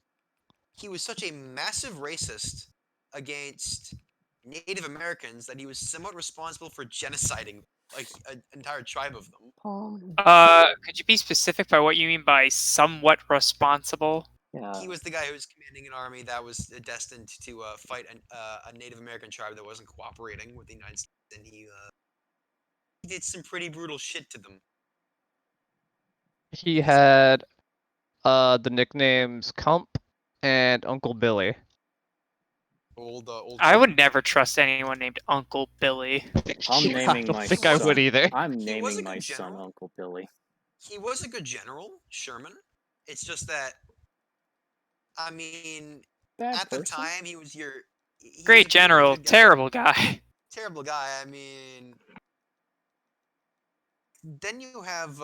He was such a massive racist against Native Americans that he was somewhat responsible for genociding like an entire tribe of them. Could you be specific by what you mean by somewhat responsible? Yeah. He was the guy who was commanding an army that was destined to fight a Native American tribe that wasn't cooperating with the United States, and he did some pretty brutal shit to them. He had the nicknames Cump and Uncle Billy. Old. I would never trust anyone named Uncle Billy. I'm Yeah, naming I don't my think I son. would either. I'm He was a naming good my son general. Uncle Billy. He was a good general, Sherman. It's just that, I mean, Bad at the person. time he was your he was a Great pretty general, good guy. terrible guy. Terrible guy. I mean, then you have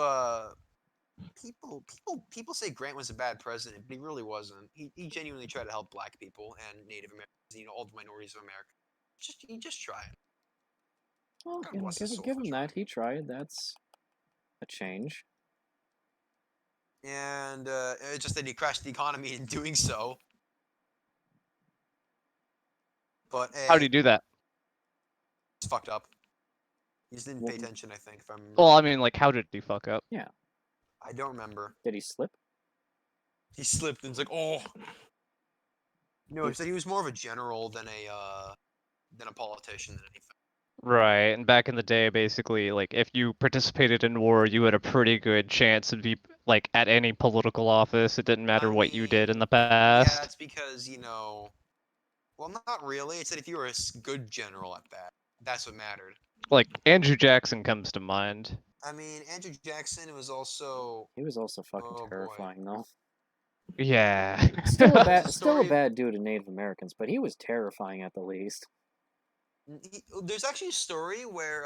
people say Grant was a bad president, but he really wasn't. He genuinely tried to help black people and Native Americans, all the minorities of America. He just tried. Well, God bless his soul give for him trying. that. He tried. That's a change. And it's just that he crashed the economy in doing so. But How do you do that? it's fucked up. He just didn't pay Well, attention, I think, if I remember. Well, right. I mean, like, how did he fuck up? Yeah. I don't remember. Did he slip? He slipped and it's like, oh. No, he said he was more of a general than a politician than anything. Right, and back in the day, basically, like, if you participated in war, you had a pretty good chance to be, like, at any political office. It didn't matter what you did in the Yeah, past. it's because, well, not really. It said if you were a good general at that, that's what mattered. Like, Andrew Jackson comes to mind. I mean, Andrew Jackson was also. He was also fucking Oh, boy. terrifying, though. Yeah. Still a There's a story- bad dude to Native Americans, but he was terrifying at the least. There's actually a story where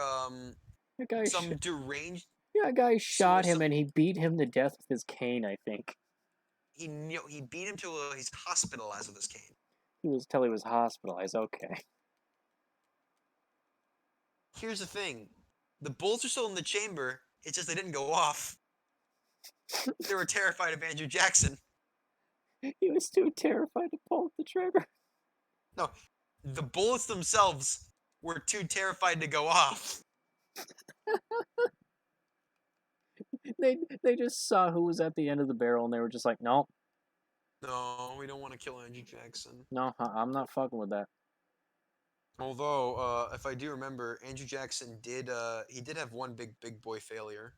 That guy, some deranged. a guy shot him some- and he beat him to death with his cane. I think He beat him till he's hospitalized with his cane. he was hospitalized. Okay. Here's the thing: the bullets are still in the chamber. It's just they didn't go off. They were terrified of Andrew Jackson. He was too terrified to pull the trigger. No, the bullets themselves were too terrified to go off. They just saw who was at the end of the barrel and they were just like, no, No, we don't want to kill Andrew Jackson. no, I'm not fucking with that. Although, if I do remember, Andrew Jackson did have one big boy failure,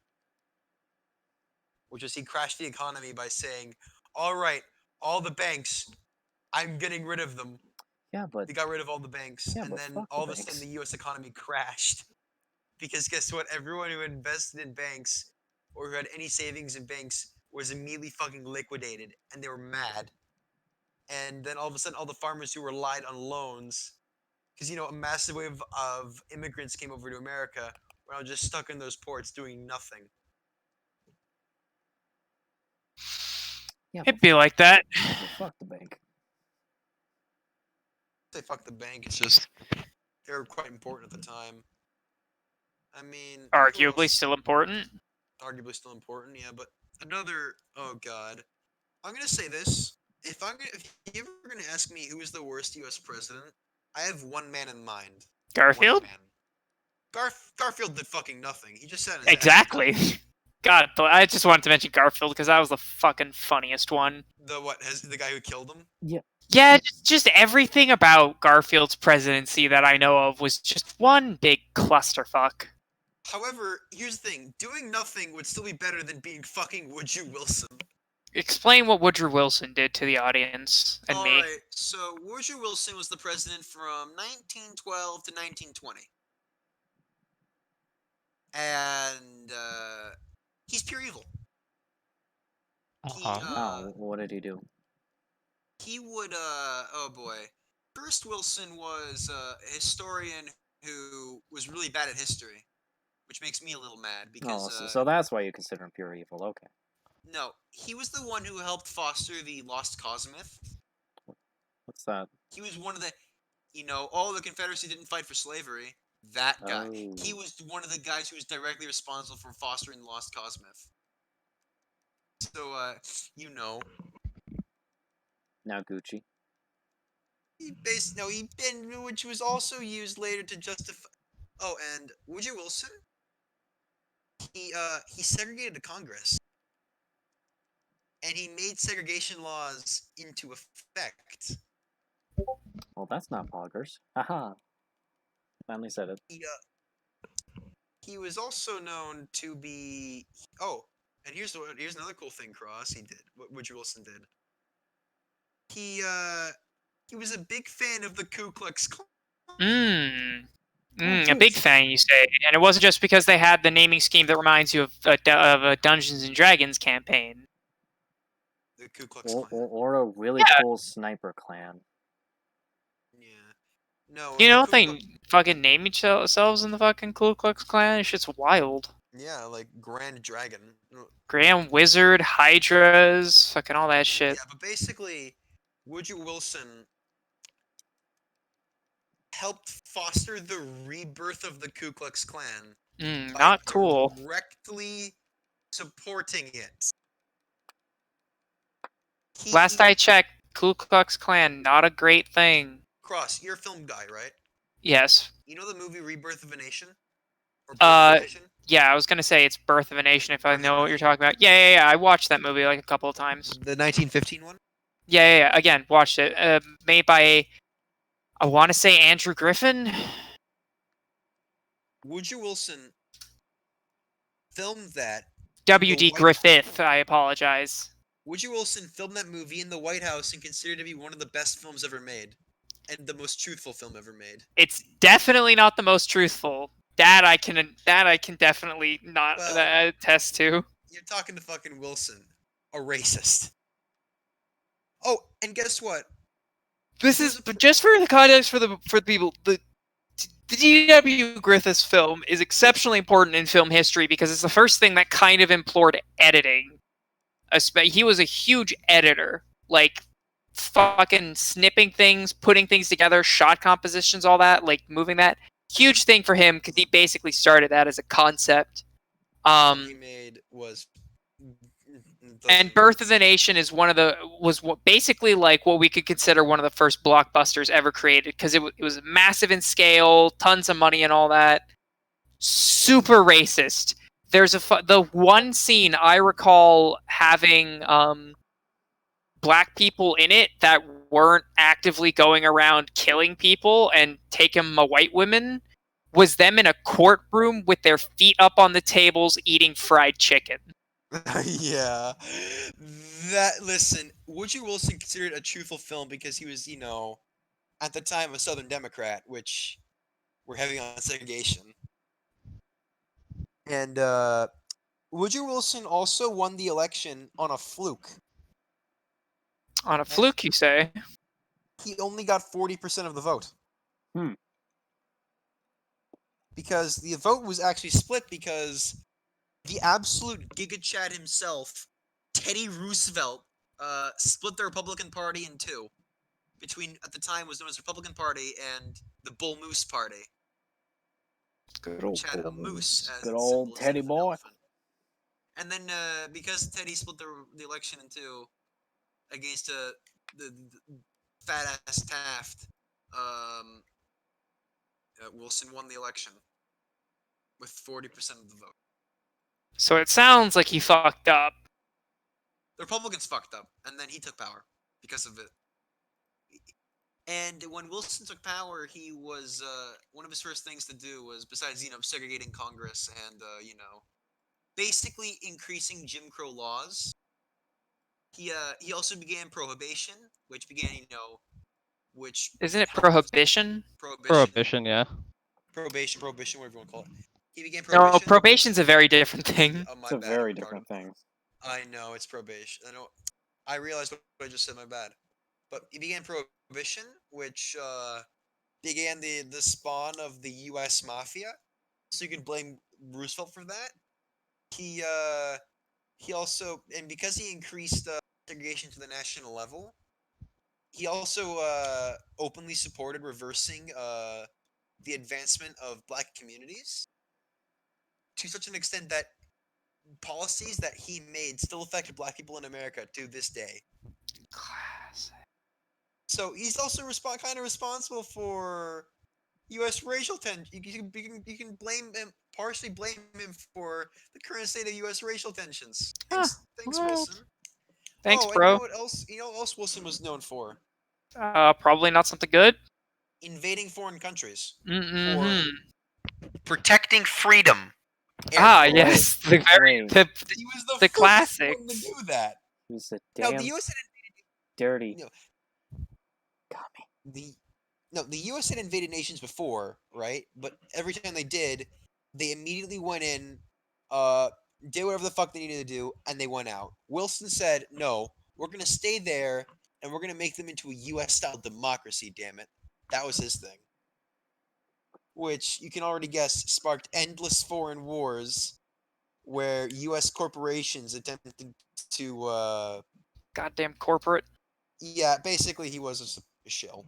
which is he crashed the economy by saying, "All right, all the banks, I'm getting rid of them." Yeah, but They got rid of all the banks, Yeah, and but then fuck the all of a banks. sudden the U.S. economy crashed. Because guess what? Everyone who invested in banks or who had any savings in banks was immediately fucking liquidated, and they were mad. And then all of a sudden, all the farmers who relied on loans, because a massive wave of immigrants came over to America, were now just stuck in those ports doing nothing. yeah, It'd be like that. but fuck the bank. Say fuck the bank. It's just they were quite important at the time. I mean, who Arguably else? still important. Arguably still important, yeah. But another. Oh god, I'm gonna say this. If you're ever gonna ask me who is the worst U.S. president, I have one man in mind. Garfield? One man. Garfield did fucking nothing. He just sat in his ass. Exactly. God, but I just wanted to mention Garfield because that was the fucking funniest one. The guy who killed him? Yeah, just everything about Garfield's presidency that I know of was just one big clusterfuck. However, here's the thing: doing nothing would still be better than being fucking Woodrow Wilson. Explain what Woodrow Wilson did to the audience and me. Alright, so Woodrow Wilson was the president from 1912 to 1920. and he's pure evil. He Oh, what did he do? he would oh boy. First Wilson was a historian who was really bad at history, which makes me a little mad because So that's why you consider him pure evil. Okay. no, he was the one who helped foster the Lost Cause myth. What's that? He was one of the, oh, the Confederacy didn't fight for slavery. That guy. He Oh. was one of the guys who was directly responsible for fostering the Lost Cause myth. So, Now Gucci. which was also used later to justify. Oh, and Woodrow Wilson, he segregated the Congress, and he made segregation laws into effect. Well, that's not poggers. Haha. Finally said it. He was also known to be. Oh, and here's another cool thing Cross he did. What Woodrow Wilson did. He was a big fan of the Ku Klux Klan. A big fan, you say, and it wasn't just because they had the naming scheme that reminds you of a Dungeons and Dragons campaign. The Ku Klux Klan. Or a really cool sniper clan. Yeah. No. You know they fucking name themselves in the fucking Ku Klux Klan. It's just wild. Yeah, like Grand Dragon. Grand Wizard, Hydras, fucking all that shit. Yeah, but basically, Woodrow Wilson helped foster the rebirth of the Ku Klux Klan. Not cool. Directly supporting it. Last I checked, Ku Klux Klan, not a great thing. Cross, you're a film guy, right? Yes. You know the movie Rebirth of a Nation? Or Birth of a Nation? Yeah, I was gonna say it's Birth of a Nation if I know what you're talking about. Yeah. I watched that movie like a couple of times. The 1915 one? Yeah. Again, watched it. Made by, I want to say Andrew Griffin. Woodrow Wilson filmed that. W.D. Griffith. I apologize. Woodrow Wilson filmed that movie in the White House and considered to be one of the best films ever made, and the most truthful film ever made. It's definitely not the most truthful. That I can definitely not attest to. You're talking to fucking Wilson, a racist. Oh, and guess what? This is just for the context for the people. The D.W. Griffiths film is exceptionally important in film history because it's the first thing that kind of implored editing. He was a huge editor, like fucking snipping things, putting things together, shot compositions, all that, like moving that. Huge thing for him because he basically started that as a concept. He made was. And Birth of the Nation is basically like what we could consider one of the first blockbusters ever created because it was massive in scale, tons of money and all that. Super racist. There's the one scene I recall having black people in it that weren't actively going around killing people and taking white women was them in a courtroom with their feet up on the tables eating fried chicken. Yeah. Listen, Woodrow Wilson considered it a truthful film because he was, at the time a Southern Democrat, which were heavy on segregation. And Woodrow Wilson also won the election on a fluke. On a fluke, you say? He only got 40% of the vote. Because the vote was actually split because the absolute Giga Chad himself, Teddy Roosevelt, split the Republican Party in two. Between, at the time, was known as the Republican Party and the Bull Moose Party. Good old Chad a moose. Good old Teddy boy. And then, because Teddy split the election in two against the fat ass Taft, Wilson won the election with 40% of the vote. So it sounds like he fucked up. The Republicans fucked up, and then he took power because of it. And when Wilson took power, he was one of his first things to do was, besides segregating Congress and basically increasing Jim Crow laws. He also began prohibition, which began Isn't it prohibition? Prohibition. Prohibition, yeah. Prohibition, whatever you want to call it. He began No, prohibition. probation's a very different thing. Oh, my It's a bad, very Ricardo. different thing. I know it's probation. I realized what I just said. My bad. But he began prohibition, which began the spawn of the U.S. mafia. So you can blame Roosevelt for that. He also, and because he increased segregation to the national level, he also openly supported reversing the advancement of black communities to such an extent that policies that he made still affected black people in America to this day. Classic. So he's also kind of responsible for U.S. racial tension. You can blame him, partially blame him for the current state of U.S. racial tensions. Thanks, well, Wilson. Thanks, Oh, and you know bro. what else? You know what else Wilson was known for? Probably not something good. Invading foreign countries Mm-hmm. for protecting freedom. Ah, Air quotes. yes, the very Wait. He was the the first one to classics. do that. He was a Now damn the U.S. dirty No. commie. The U.S. had invaded nations before, right? But every time they did, they immediately went in, did whatever the fuck they needed to do, and they went out. Wilson said, "No, we're gonna stay there, and we're gonna make them into a U.S.-style democracy. Damn it, that was his thing." Which you can already guess sparked endless foreign wars, where U.S. corporations attempted to, Goddamn corporate. yeah, basically he was a shill.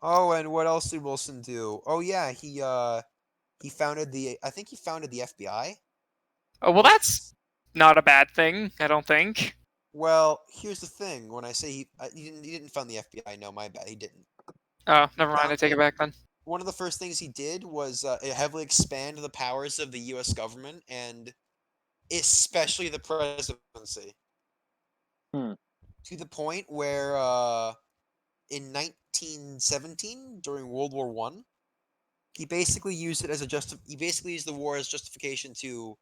Oh, and what else did Wilson do? Oh yeah, he founded I think he founded the FBI. Oh well, that's not a bad thing. I don't think. Well, here's the thing. When I say he didn't found the FBI. No, my bad. He didn't. Oh, never mind. I take it back then. One of the first things he did was heavily expand the powers of the U.S. government and especially the presidency. To the point where in 1917, during World War One, he basically used it as he basically used the war as justification to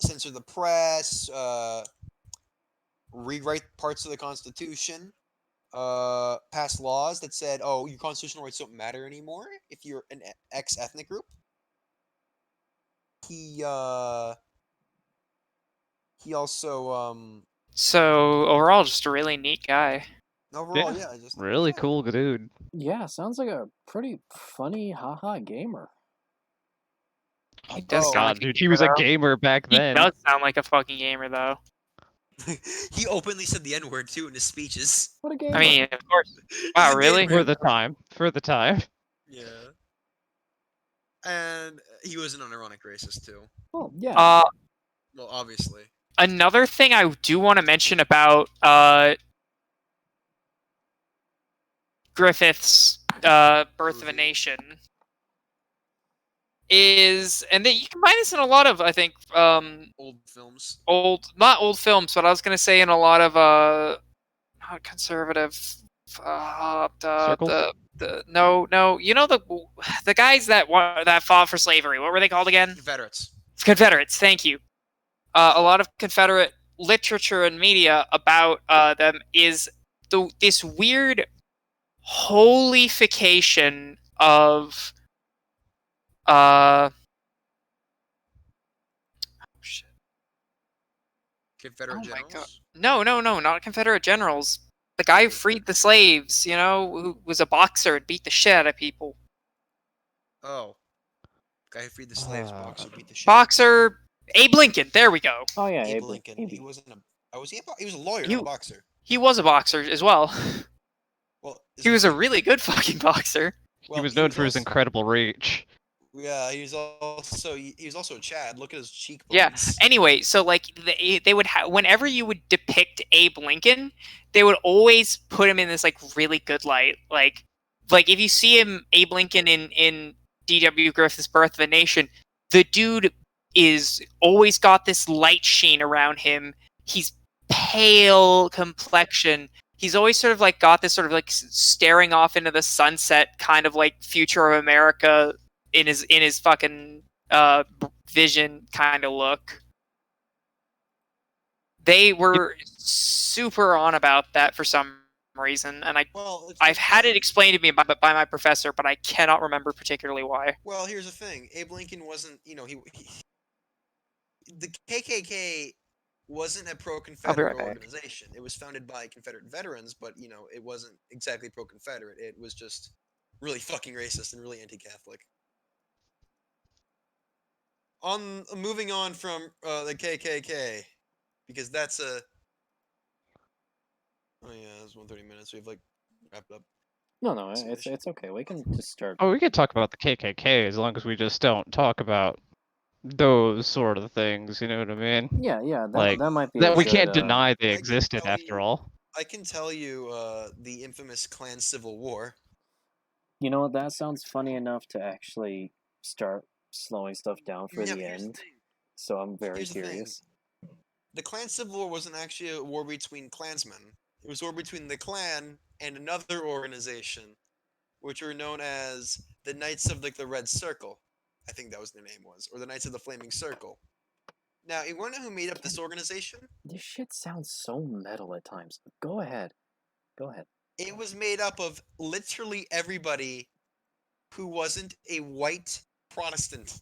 censor the press, rewrite parts of the Constitution, pass laws that said, "Oh, your constitutional rights don't matter anymore if you're an X ethnic group." He also So overall, just a really neat guy. overall, yeah, just Really yeah. cool dude. Yeah, sounds like a pretty funny haha gamer. He does Oh, sound God, like dude, a he was gamer, a though. gamer back He then. does sound like a fucking gamer, though. He openly said the N word too in his speeches. What a gamer! I mean, of course. He's Wow, a really? gamer. For the time. For the time. Yeah. And he was an unironic racist too. well, yeah. Well, obviously. Another thing I do want to mention about Griffith's Birth of a Movie. Nation is, and you can find this in a lot of, I think, Old films. not old films, but I was gonna say in a lot of not conservative, Circles? no, you know the guys that fought for slavery. What were they called again? Confederates. Confederates. Thank you. A lot of Confederate literature and media about them is this weird holification of shit. Confederate Oh my God. generals. No, not Confederate generals. The guy who freed the slaves, you know, who was a boxer and beat the shit out of people. Oh. Guy who freed the slaves, boxer, beat the shit. Boxer Abe Lincoln. There we go. Oh yeah, Abe Abe Lincoln. Abe. He wasn't a. Oh, was he? He was a lawyer, You- not a boxer. He was a boxer as well. Well, He was a really good fucking boxer. He was known for his incredible reach. Yeah, he was also a Chad. Look at his cheekbones. Yeah. Anyway, so like they would whenever you would depict Abe Lincoln, they would always put him in this like really good light. Like if you see him, Abe Lincoln in D.W. Griffith's Birth of a Nation, the dude is always got this light sheen around him. He's pale complexion. He's always sort of like got this sort of like staring off into the sunset kind of like future of America in his fucking vision kind of look. They were super on about that for some some reason, and Well, I've had it explained to me by my professor, but I cannot remember particularly why. Well, here's the thing: Abe Lincoln wasn't, the KKK wasn't a I'll be pro-Confederate right back. organization. It was founded by Confederate veterans, but it wasn't exactly pro-Confederate. It was just really fucking racist and really anti-Catholic. Moving on from the KKK, because that's a. Oh yeah, it's 1:30 minutes. We've wrapped up. No, it's okay. We can just start. Oh, we could talk about the KKK as long as we just don't talk about those sort of things. You know what I mean? Yeah, Like that might be that a we good. can't deny they I can existed tell after you- all. I can tell you the infamous Klan Civil War. You know what? That sounds funny enough to actually start slowing stuff down for Now, the here's end. the thing. So I'm very Here's the thing. curious. The Klan Civil War wasn't actually a war between Klansmen. It was a war between the Klan and another organization, which were known as the Knights of the Red Circle. I think that was their name was, or the Knights of the Flaming Circle. Now, you want to know who made up this organization? This shit sounds so metal at times. Go ahead. Go ahead. It was made up of literally everybody who wasn't a white Protestant.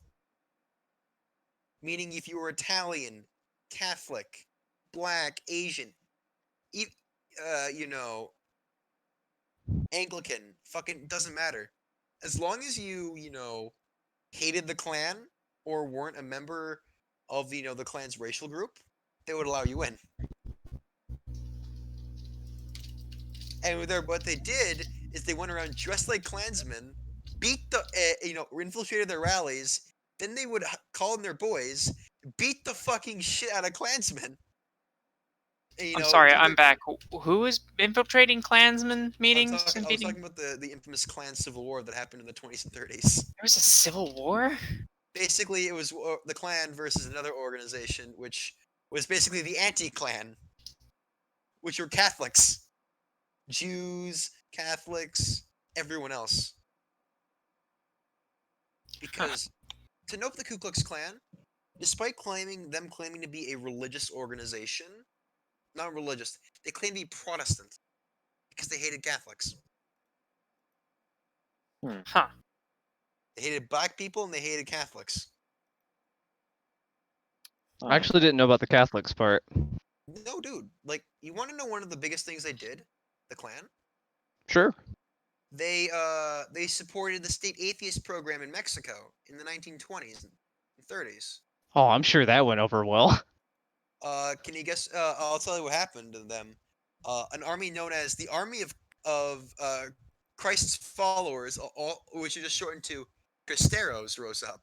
Meaning, if you were Italian, Catholic, Black, Asian, Anglican, fucking doesn't matter. As long as you hated the Klan or weren't a member of the Klan's racial group, they would allow you in. And what they did is they went around dressed like Klansmen, beat infiltrated their rallies. Then they would call in their boys, beat the fucking shit out of Klansmen. And, I'm sorry, I'm back. Who is infiltrating Klansmen meetings I and was beating? talking about the infamous Klan Civil War that happened in the 20s and 30s. There was a civil war? Basically, it was the Klan versus another organization, which was basically the anti-Klan, which were Catholics. Jews, Catholics, everyone else. Because, to note the Ku Klux Klan, despite claiming to be a religious organization, not religious, they claim to be Protestant, because they hated Catholics. Huh. They hated black people and they hated Catholics. I actually didn't know about the Catholics part. No, dude. You want to know one of the biggest things they did? The Klan? Sure. They supported the state atheist program in Mexico in the 1920s and 30s. Oh, I'm sure that went over well. Can you guess? I'll tell you what happened to them. An army known as the Army of Christ's Followers, which is just shortened to Cristeros, rose up.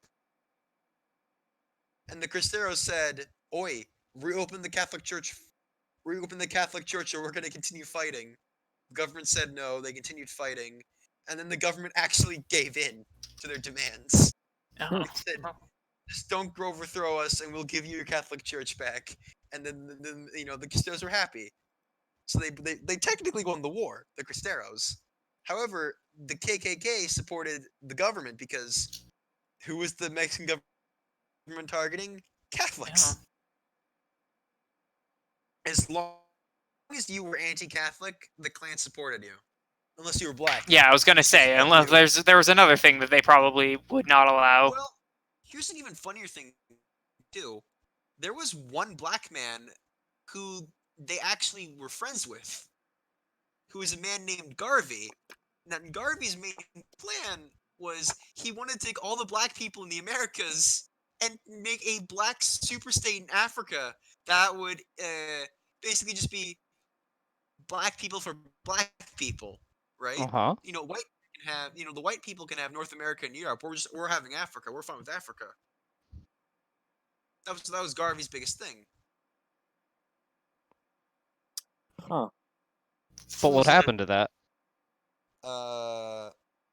And the Cristeros said, "Oi, reopen the Catholic Church, or we're going to continue fighting." The government said no. They continued fighting, and then the government actually gave in to their demands. Oh. They said, "Just don't overthrow us, and we'll give you your Catholic Church back." And then the Cristeros were happy, so they technically won the war, the Cristeros. However, the KKK supported the government because who was the Mexican government targeting? Catholics. As long as you were anti-Catholic, the Klan supported you, unless you were black. Yeah, I was gonna say, unless there was another thing that they probably would not allow. Well, here's an even funnier thing, too. There was one black man who they actually were friends with, who was a man named Garvey. Now, Garvey's main plan was he wanted to take all the black people in the Americas and make a black superstate in Africa that would basically just be black people for black people, right? Uh-huh. White can have, the white people can have North America and Europe. We're having Africa. We're fine with Africa. That was Garvey's biggest thing. Huh. But what happened to that?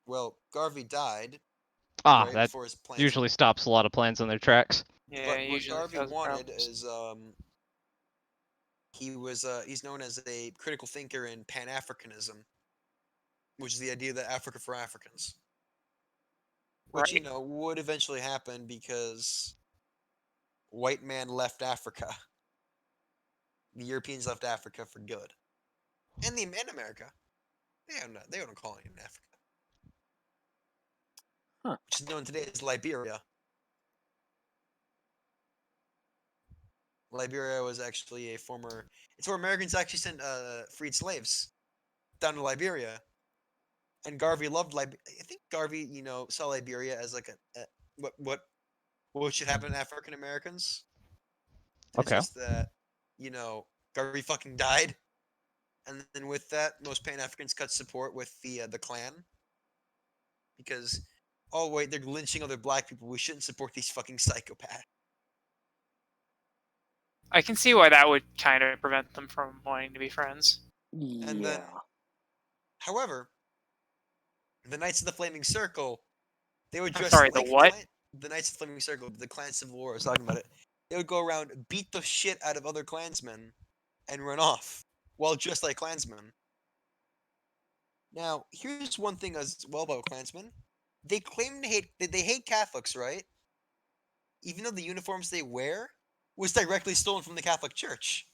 Well, Garvey died That before his plans. usually stops a lot of plans in their tracks. Yeah, But what usually Garvey causes wanted problems. is he's known as a critical thinker in Pan-Africanism, which is the idea that Africa for Africans. Which Right. would eventually happen because white man left Africa. The Europeans left Africa for good. and America. They own a colony in Africa, Huh. which is known today as Liberia. Liberia was actually it's where Americans actually sent freed slaves down to Liberia, and Garvey loved Liberia. I think Garvey, saw Liberia as like a what should happen to African Americans. It's Okay. just that, Garvey fucking died, and then with that, most Pan Africans cut support with the Klan because, oh wait, they're lynching other black people. We shouldn't support these fucking psychopaths. I can see why that would kind of prevent them from wanting to be friends. And then, Yeah. however, the Knights of the Flaming Circle, they would I'm dress sorry, the like what? the Knights of the Flaming Circle, the Klan Civil War. I was talking about it. They would go around, beat the shit out of other Klansmen, and run off while dressed like Klansmen. Now, here's one thing as well about Klansmen. They claim they hate Catholics, right? Even though the uniforms they wear was directly stolen from the Catholic Church.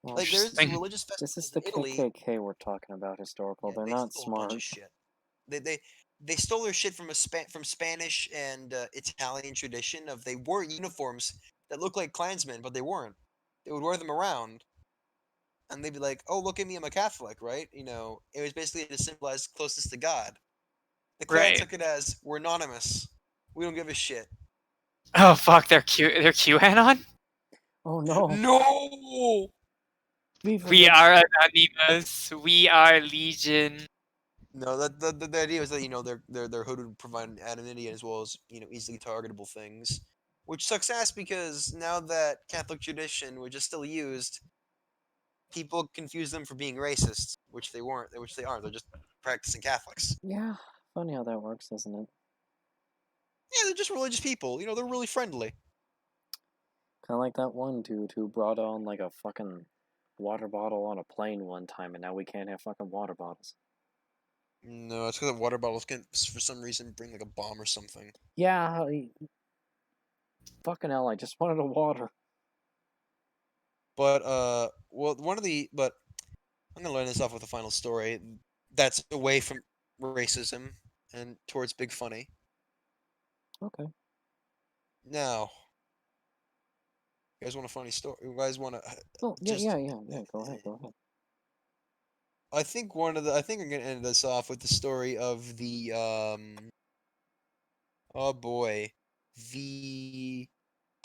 Well, Like there's Interesting. religious this is festivals the in Italy. KKK we're talking about, historical. Yeah, They're they not stole a bunch smart. of shit. They stole their shit from from Spanish and Italian tradition of they wore uniforms that looked like Klansmen, but they weren't. They would wear them around, and they'd be like, "Oh, look at me, I'm a Catholic," right? It was basically to symbolize closeness to God. The Klan Right. took it as we're anonymous. We don't give a shit. Oh fuck, they're QAnon? Oh no. No. We are Anonymous. We are Legion. No, the idea is that their hood would provide anonymity as well as easily targetable things, which sucks ass because now that Catholic tradition, which is still used, people confuse them for being racist, which they weren't, which they aren't. They're just practicing Catholics. Yeah. Funny how that works, isn't it? Yeah, they're just religious people. They're really friendly. Kind of like that one dude who brought on like a fucking water bottle on a plane one time, and now we can't have fucking water bottles. No, it's because water bottles can, for some reason, bring like a bomb or something. Yeah. Fucking hell! I just wanted a water. But but I'm gonna learn this off with a final story that's away from racism and towards Big Funny. Okay. Now, you guys want a funny story? You guys want to Oh yeah, just? yeah. Go ahead. I think I think I'm gonna end this off with the story of the oh boy, the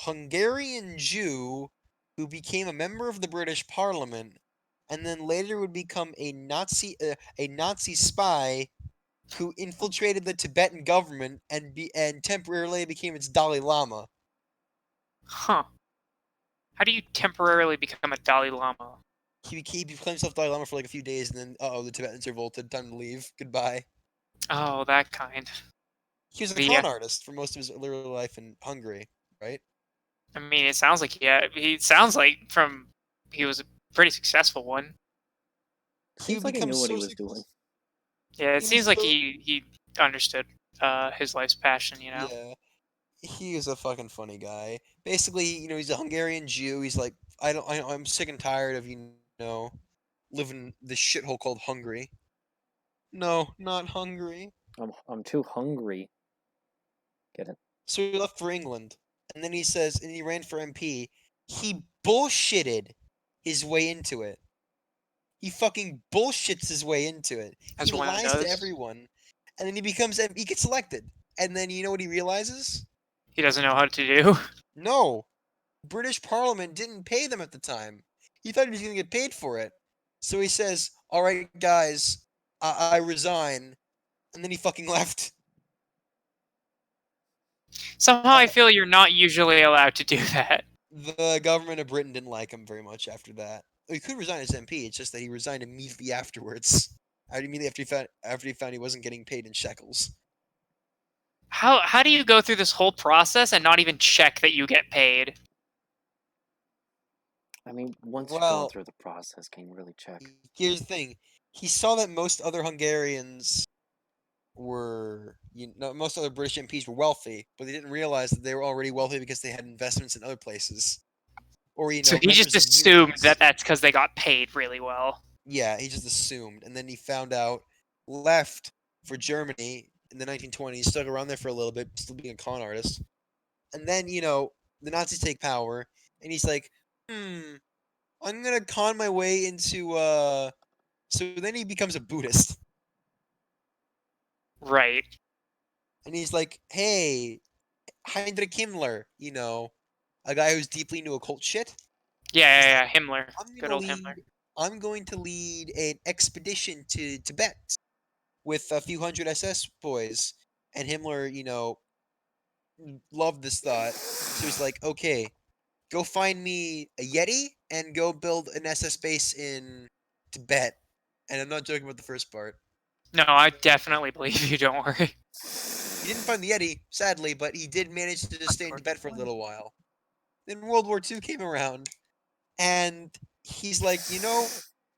Hungarian Jew who became a member of the British Parliament and then later would become a Nazi spy who infiltrated the Tibetan government and temporarily became its Dalai Lama. Huh. How do you temporarily become a Dalai Lama? He proclaimed himself Dalai Lama for like a few days, and then the Tibetans revolted. Time to leave. Goodbye. Oh, that kind. He was a The con artist for most of his early life in Hungary, right? I mean, it sounds like he sounds like he was a pretty successful one. He Seems would like he become knew what so he was doing. Yeah, it He seems was like so he understood his life's passion. yeah. He is a fucking funny guy. Basically, he's a Hungarian Jew. He's like, I'm sick and tired of know living this shithole called Hungary. No, not Hungary. I'm too hungry. Get it? So he left for England, and then he ran for MP. He bullshitted his way into it. He fucking bullshits his way into it. He As one lies to does. everyone, and then he gets elected. And then you know what he realizes? He doesn't know how to do. No, British Parliament didn't pay them at the time. He thought he was going to get paid for it. So he says, "All right, guys, I resign," and then he fucking left. Somehow I feel you're not usually allowed to do that. The government of Britain didn't like him very much after that. He could resign as MP. It's just that he resigned immediately afterwards. Immediately after he found he wasn't getting paid in shekels. How do you go through this whole process and not even check that you get paid? I mean, once you've gone Well, through the process, can you really check? here's the thing. He saw that most other Hungarians most other British MPs were wealthy, but they didn't realize that they were already wealthy because they had investments in other places. or So he just members of assumed unions. that that's because they got paid really well. Yeah, he just assumed, and then he found out, left for Germany in the 1920s, stuck around there for a little bit, still being a con artist, and then the Nazis take power, and he's like, I'm gonna con my way into So then he becomes a Buddhist, Right. and he's like, hey, Heinrich Himmler, a guy who's deeply into occult shit. He's Yeah, like, Himmler. I'm Good gonna old Himmler. lead. I'm going to lead an expedition to Tibet with a few hundred SS boys. And Himmler, loved this thought. So he's like, okay, go find me a Yeti and go build an SS base in Tibet. And I'm not joking about the first part. No, I definitely believe you. Don't worry. He didn't find the Yeti, sadly, but he did manage to just stay in Tibet for a little while. Then World War II came around, and he's like,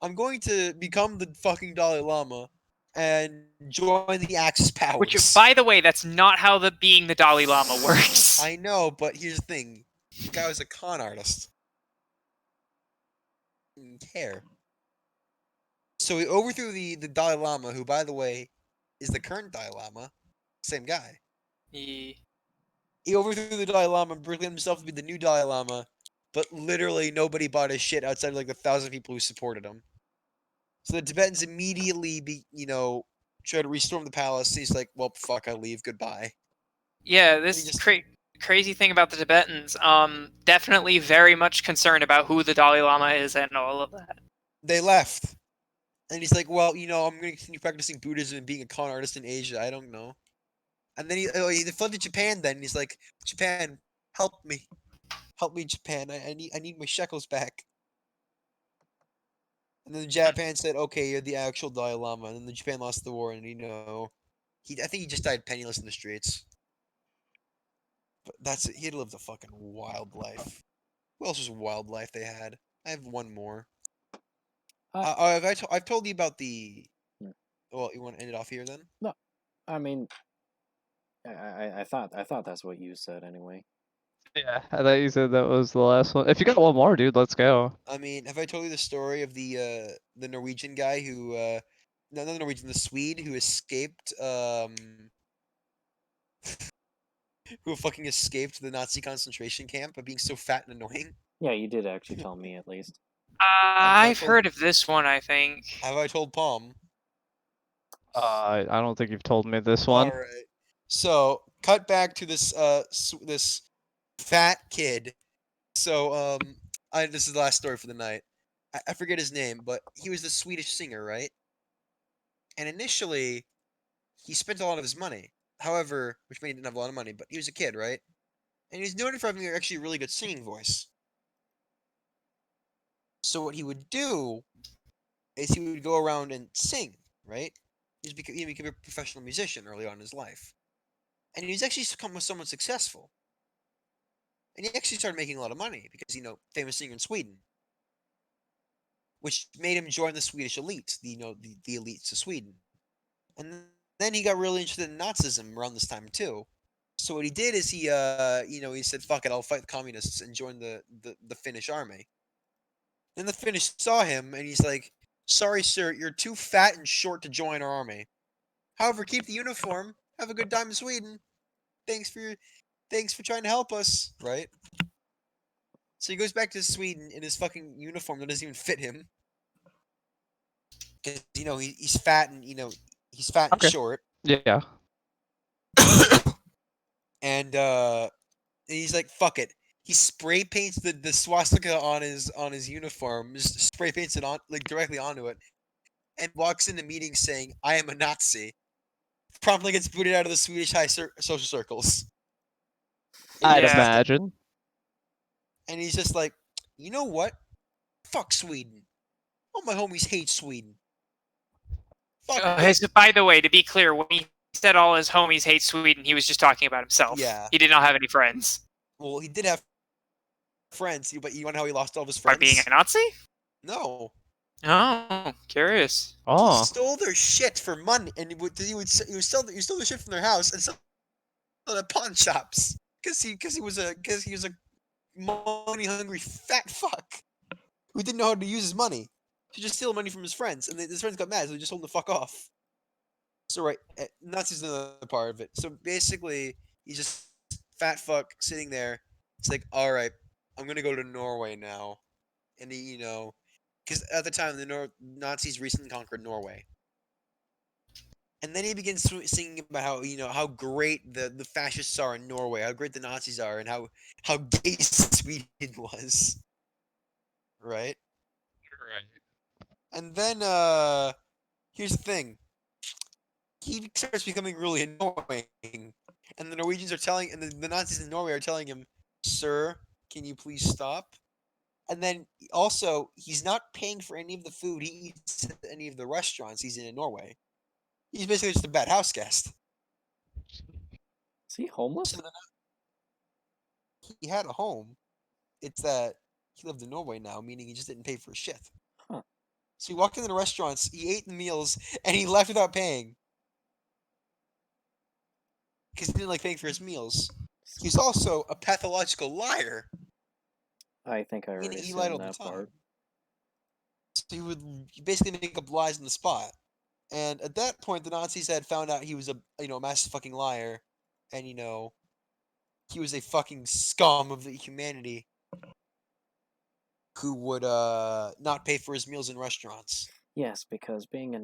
I'm going to become the fucking Dalai Lama and join the Axis powers. Which, by the way, that's not how being the Dalai Lama works. I know, but here's the thing: the guy was a con artist. Didn't care. So he overthrew the Dalai Lama, who, by the way, is the current Dalai Lama, same guy. He He overthrew the Dalai Lama and proclaimed himself to be the new Dalai Lama, but literally nobody bought his shit outside of like the 1,000 people who supported him. So the Tibetans immediately, try to restorm the palace. He's like, "Well, fuck, I leave. Goodbye." Yeah, And he this just crazy thing about the Tibetans, definitely very much concerned about who the Dalai Lama is and all of that. they left, and he's like, "Well, I'm going to continue practicing Buddhism and being a con artist in Asia. I don't know." And then he fled to Japan. Then he's like, "Japan, help me, Japan. I need my shekels back." And then Japan said, "Okay, you're the actual Dalai Lama." And then the Japan lost the war, and I think he just died penniless in the streets. But that's it. He had lived a fucking wild life. What else was a wild life they had? I have one more. I've told you about the. Hmm. Well, you want to end it off here then? No, I mean, I thought that's what you said anyway. Yeah, I thought you said that was the last one. If you got one more, dude, let's go. I mean, have I told you the story of the Norwegian guy who no, not the Norwegian, the Swede who escaped who fucking escaped the Nazi concentration camp by being so fat and annoying? Yeah, you did actually tell me at least. I've heard of this one, I think. Have I told Palm? I don't think you've told me this one. All right. So, cut back to this this fat kid. So, this is the last story for the night. I forget his name, but he was the Swedish singer, right? And initially, he spent a lot of his money. However, which meant he didn't have a lot of money, but he was a kid, right? And he was noted for having actually a really good singing voice. So what he would do is he would go around and sing, right? He became a professional musician early on in his life. And he was actually somewhat successful. And he actually started making a lot of money because, famous singer in Sweden. Which made him join the Swedish elite, the elites of Sweden. And then he got really interested in Nazism around this time too. So what he did is he said, "Fuck it, I'll fight the communists," and join the Finnish army. Then the Finnish saw him and he's like, "Sorry, sir, you're too fat and short to join our army. However, keep the uniform. Have a good time in Sweden. Thanks for trying to help us." Right? So he goes back to Sweden in his fucking uniform that doesn't even fit him. Because he's fat and he's fat and Okay. short. Yeah. And he's like, "Fuck it." He spray paints the swastika on his uniform, just spray paints it on directly onto it, and walks into meetings saying, "I am a Nazi." Promptly gets booted out of the Swedish high social circles. I'd Yeah. imagine. And he's just like, "You know what? Fuck Sweden. All my homies hate Sweden. Fuck them." So by the way, to be clear, when he said all his homies hate Sweden, he was just talking about himself. Yeah. He did not have any friends. Well, he did have friends, but you want to know how he lost all of his By friends? being a Nazi? No. Oh, curious. He Oh. stole their shit for money, and he would sell the shit from their house and sell it at pawn shops because he was a money-hungry fat fuck who didn't know how to use his money. He just steal money from his friends, and his friends got mad, so he just told him to fuck off. So right, Nazis another part of it. So basically, he's just fat fuck sitting there. It's like, all right, I'm gonna go to Norway now, and he, because at the time the Nazis recently conquered Norway, and then he begins singing about how great the fascists are in Norway, how great the Nazis are, and how gay Sweden was, right? And then here's the thing. He starts becoming really annoying. And the Norwegians are telling, and the Nazis in Norway are telling him, "Sir, can you please stop?" And then also, he's not paying for any of the food he eats at any of the restaurants he's in Norway. He's basically just a bad house guest. Is he homeless? So then he had a home. It's that he lived in Norway now, meaning he just didn't pay for his shit. Huh. So he walked into the restaurants, he ate the meals, and he left without paying. Because he didn't like paying for his meals. He's also a pathological liar. I think I Meaning already he lied assumed all the that time. part. So he would basically make up lies on the spot. And at that point, the Nazis had found out he was a massive fucking liar, and he was a fucking scum of the humanity who would not pay for his meals in restaurants. Yes, because being a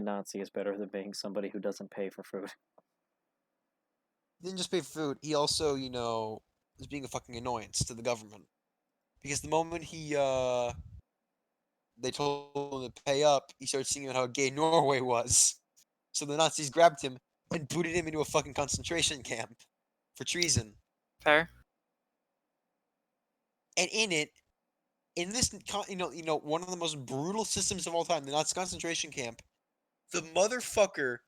Nazi is better than being somebody who doesn't pay for food. He didn't just pay for food; he also, was being a fucking annoyance to the government. Because the moment they told him to pay up, he started singing about how gay Norway was. So the Nazis grabbed him and booted him into a fucking concentration camp for treason. Fair. And in this, one of the most brutal systems of all time, the Nazi concentration camp, the motherfucker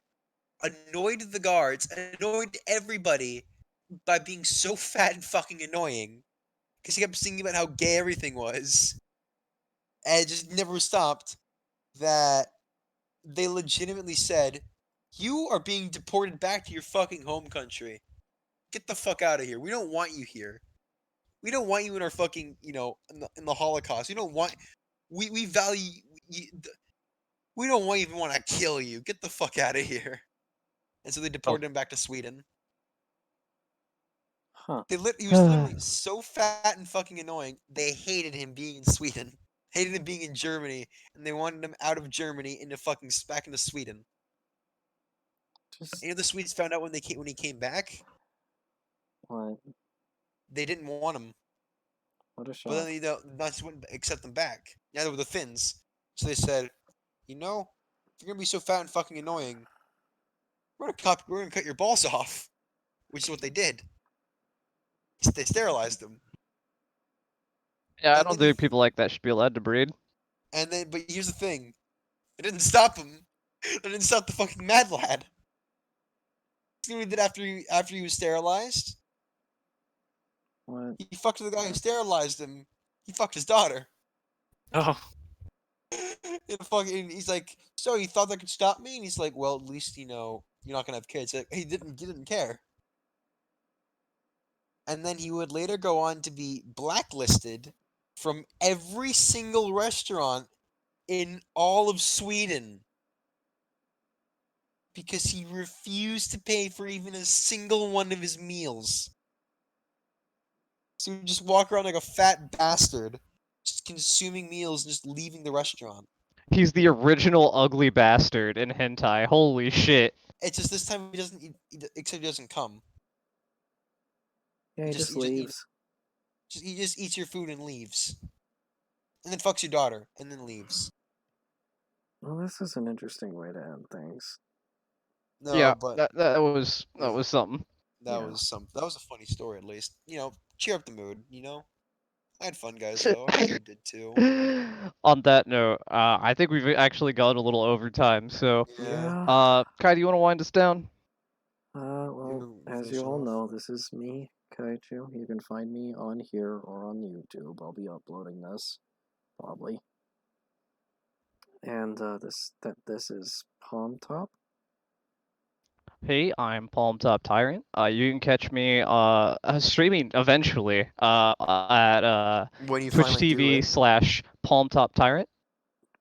annoyed the guards, annoyed everybody by being so fat and fucking annoying. Because he kept singing about how gay everything was. And it just never stopped that they legitimately said, "You are being deported back to your fucking home country. Get the fuck out of here. We don't want you here. We don't want you in our fucking, in the Holocaust. We don't want. We value. We don't even want to kill you. Get the fuck out of here." And so they deported him back to Sweden. Huh. He was literally so fat and fucking annoying. They hated him being in Sweden. Hated him being in Germany, and they wanted him out of Germany into fucking back into Sweden. Just The Swedes found out when he came back, what? they didn't want him. What a But shock. then the Nazis wouldn't accept them back. Neither were the Finns. So they said, if you're gonna be so fat and fucking annoying, we're gonna cut your balls off. Which is what they did. They sterilized them. Yeah, I And don't then think people like that should be allowed to breed. but here's the thing. It didn't stop him. It didn't stop the fucking mad lad. You know what he did after he was sterilized? What? He fucked the guy who sterilized him. He fucked his daughter. Oh, He's like, "So you thought that could stop me?" And he's like, "Well, at least you're not gonna have kids." Like, he didn't care. And then he would later go on to be blacklisted from every single restaurant in all of Sweden because he refused to pay for even a single one of his meals. So he would just walk around like a fat bastard, just consuming meals and just leaving the restaurant. He's the original ugly bastard in hentai. Holy shit. It's just this time he doesn't, except he doesn't come. Yeah, he just leaves. He just eats your food and leaves, and then fucks your daughter and then leaves. Well, this is an interesting way to end things. No, Yeah, but that was yeah. something. That Yeah. was a funny story at least. Cheer up the mood. I had fun, guys. Though I hope you did too. On that note, I think we've actually gone a little overtime. So, Yeah. Kai, do you want to wind us down? Well, You as finish you it all off. know, this is me, Kaiju. You can find me on here or on YouTube. I'll be uploading this, probably. And this is Palm Top. Hey, I'm Palm Top Tyrant. You can catch me streaming eventually at When you Twitch finally do TV it, / Palm Top Tyrant.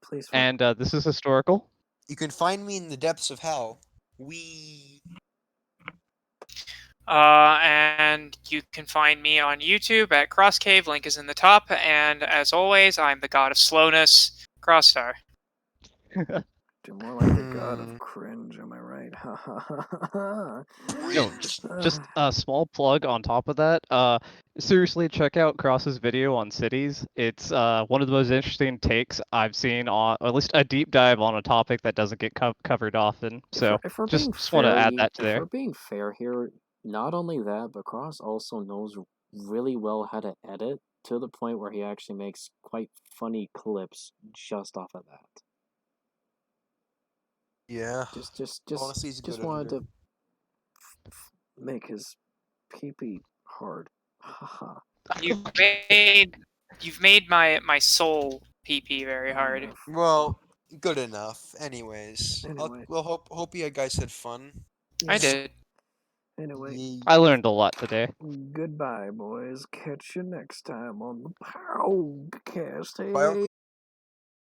Please. And this is historical. you can find me in the depths of hell. We. And you can find me on YouTube at Crosscave. Link is in the top. And as always, I'm the god of slowness, Crossstar. Do more like the god of cringe, am I right? Ha ha ha ha. No, just a small plug on top of that. Seriously, check out Cross's video on cities. It's one of the most interesting takes I've seen on, or at least a deep dive on a topic that doesn't get covered often. So if we're just being want to fair, add that to if there. we're being fair here, not only that, but Cross also knows really well how to edit to the point where he actually makes quite funny clips just off of that. Yeah. Honestly, he's a Just good wanted editor. to make his pee-pee hard. Haha. You've made my soul PP very hard. Well, good enough. Anyways, Anyway. hope you guys had fun. I did. Anyway, Ye- I learned a lot today. goodbye, boys. Catch you next time on the Pogcast. Bye.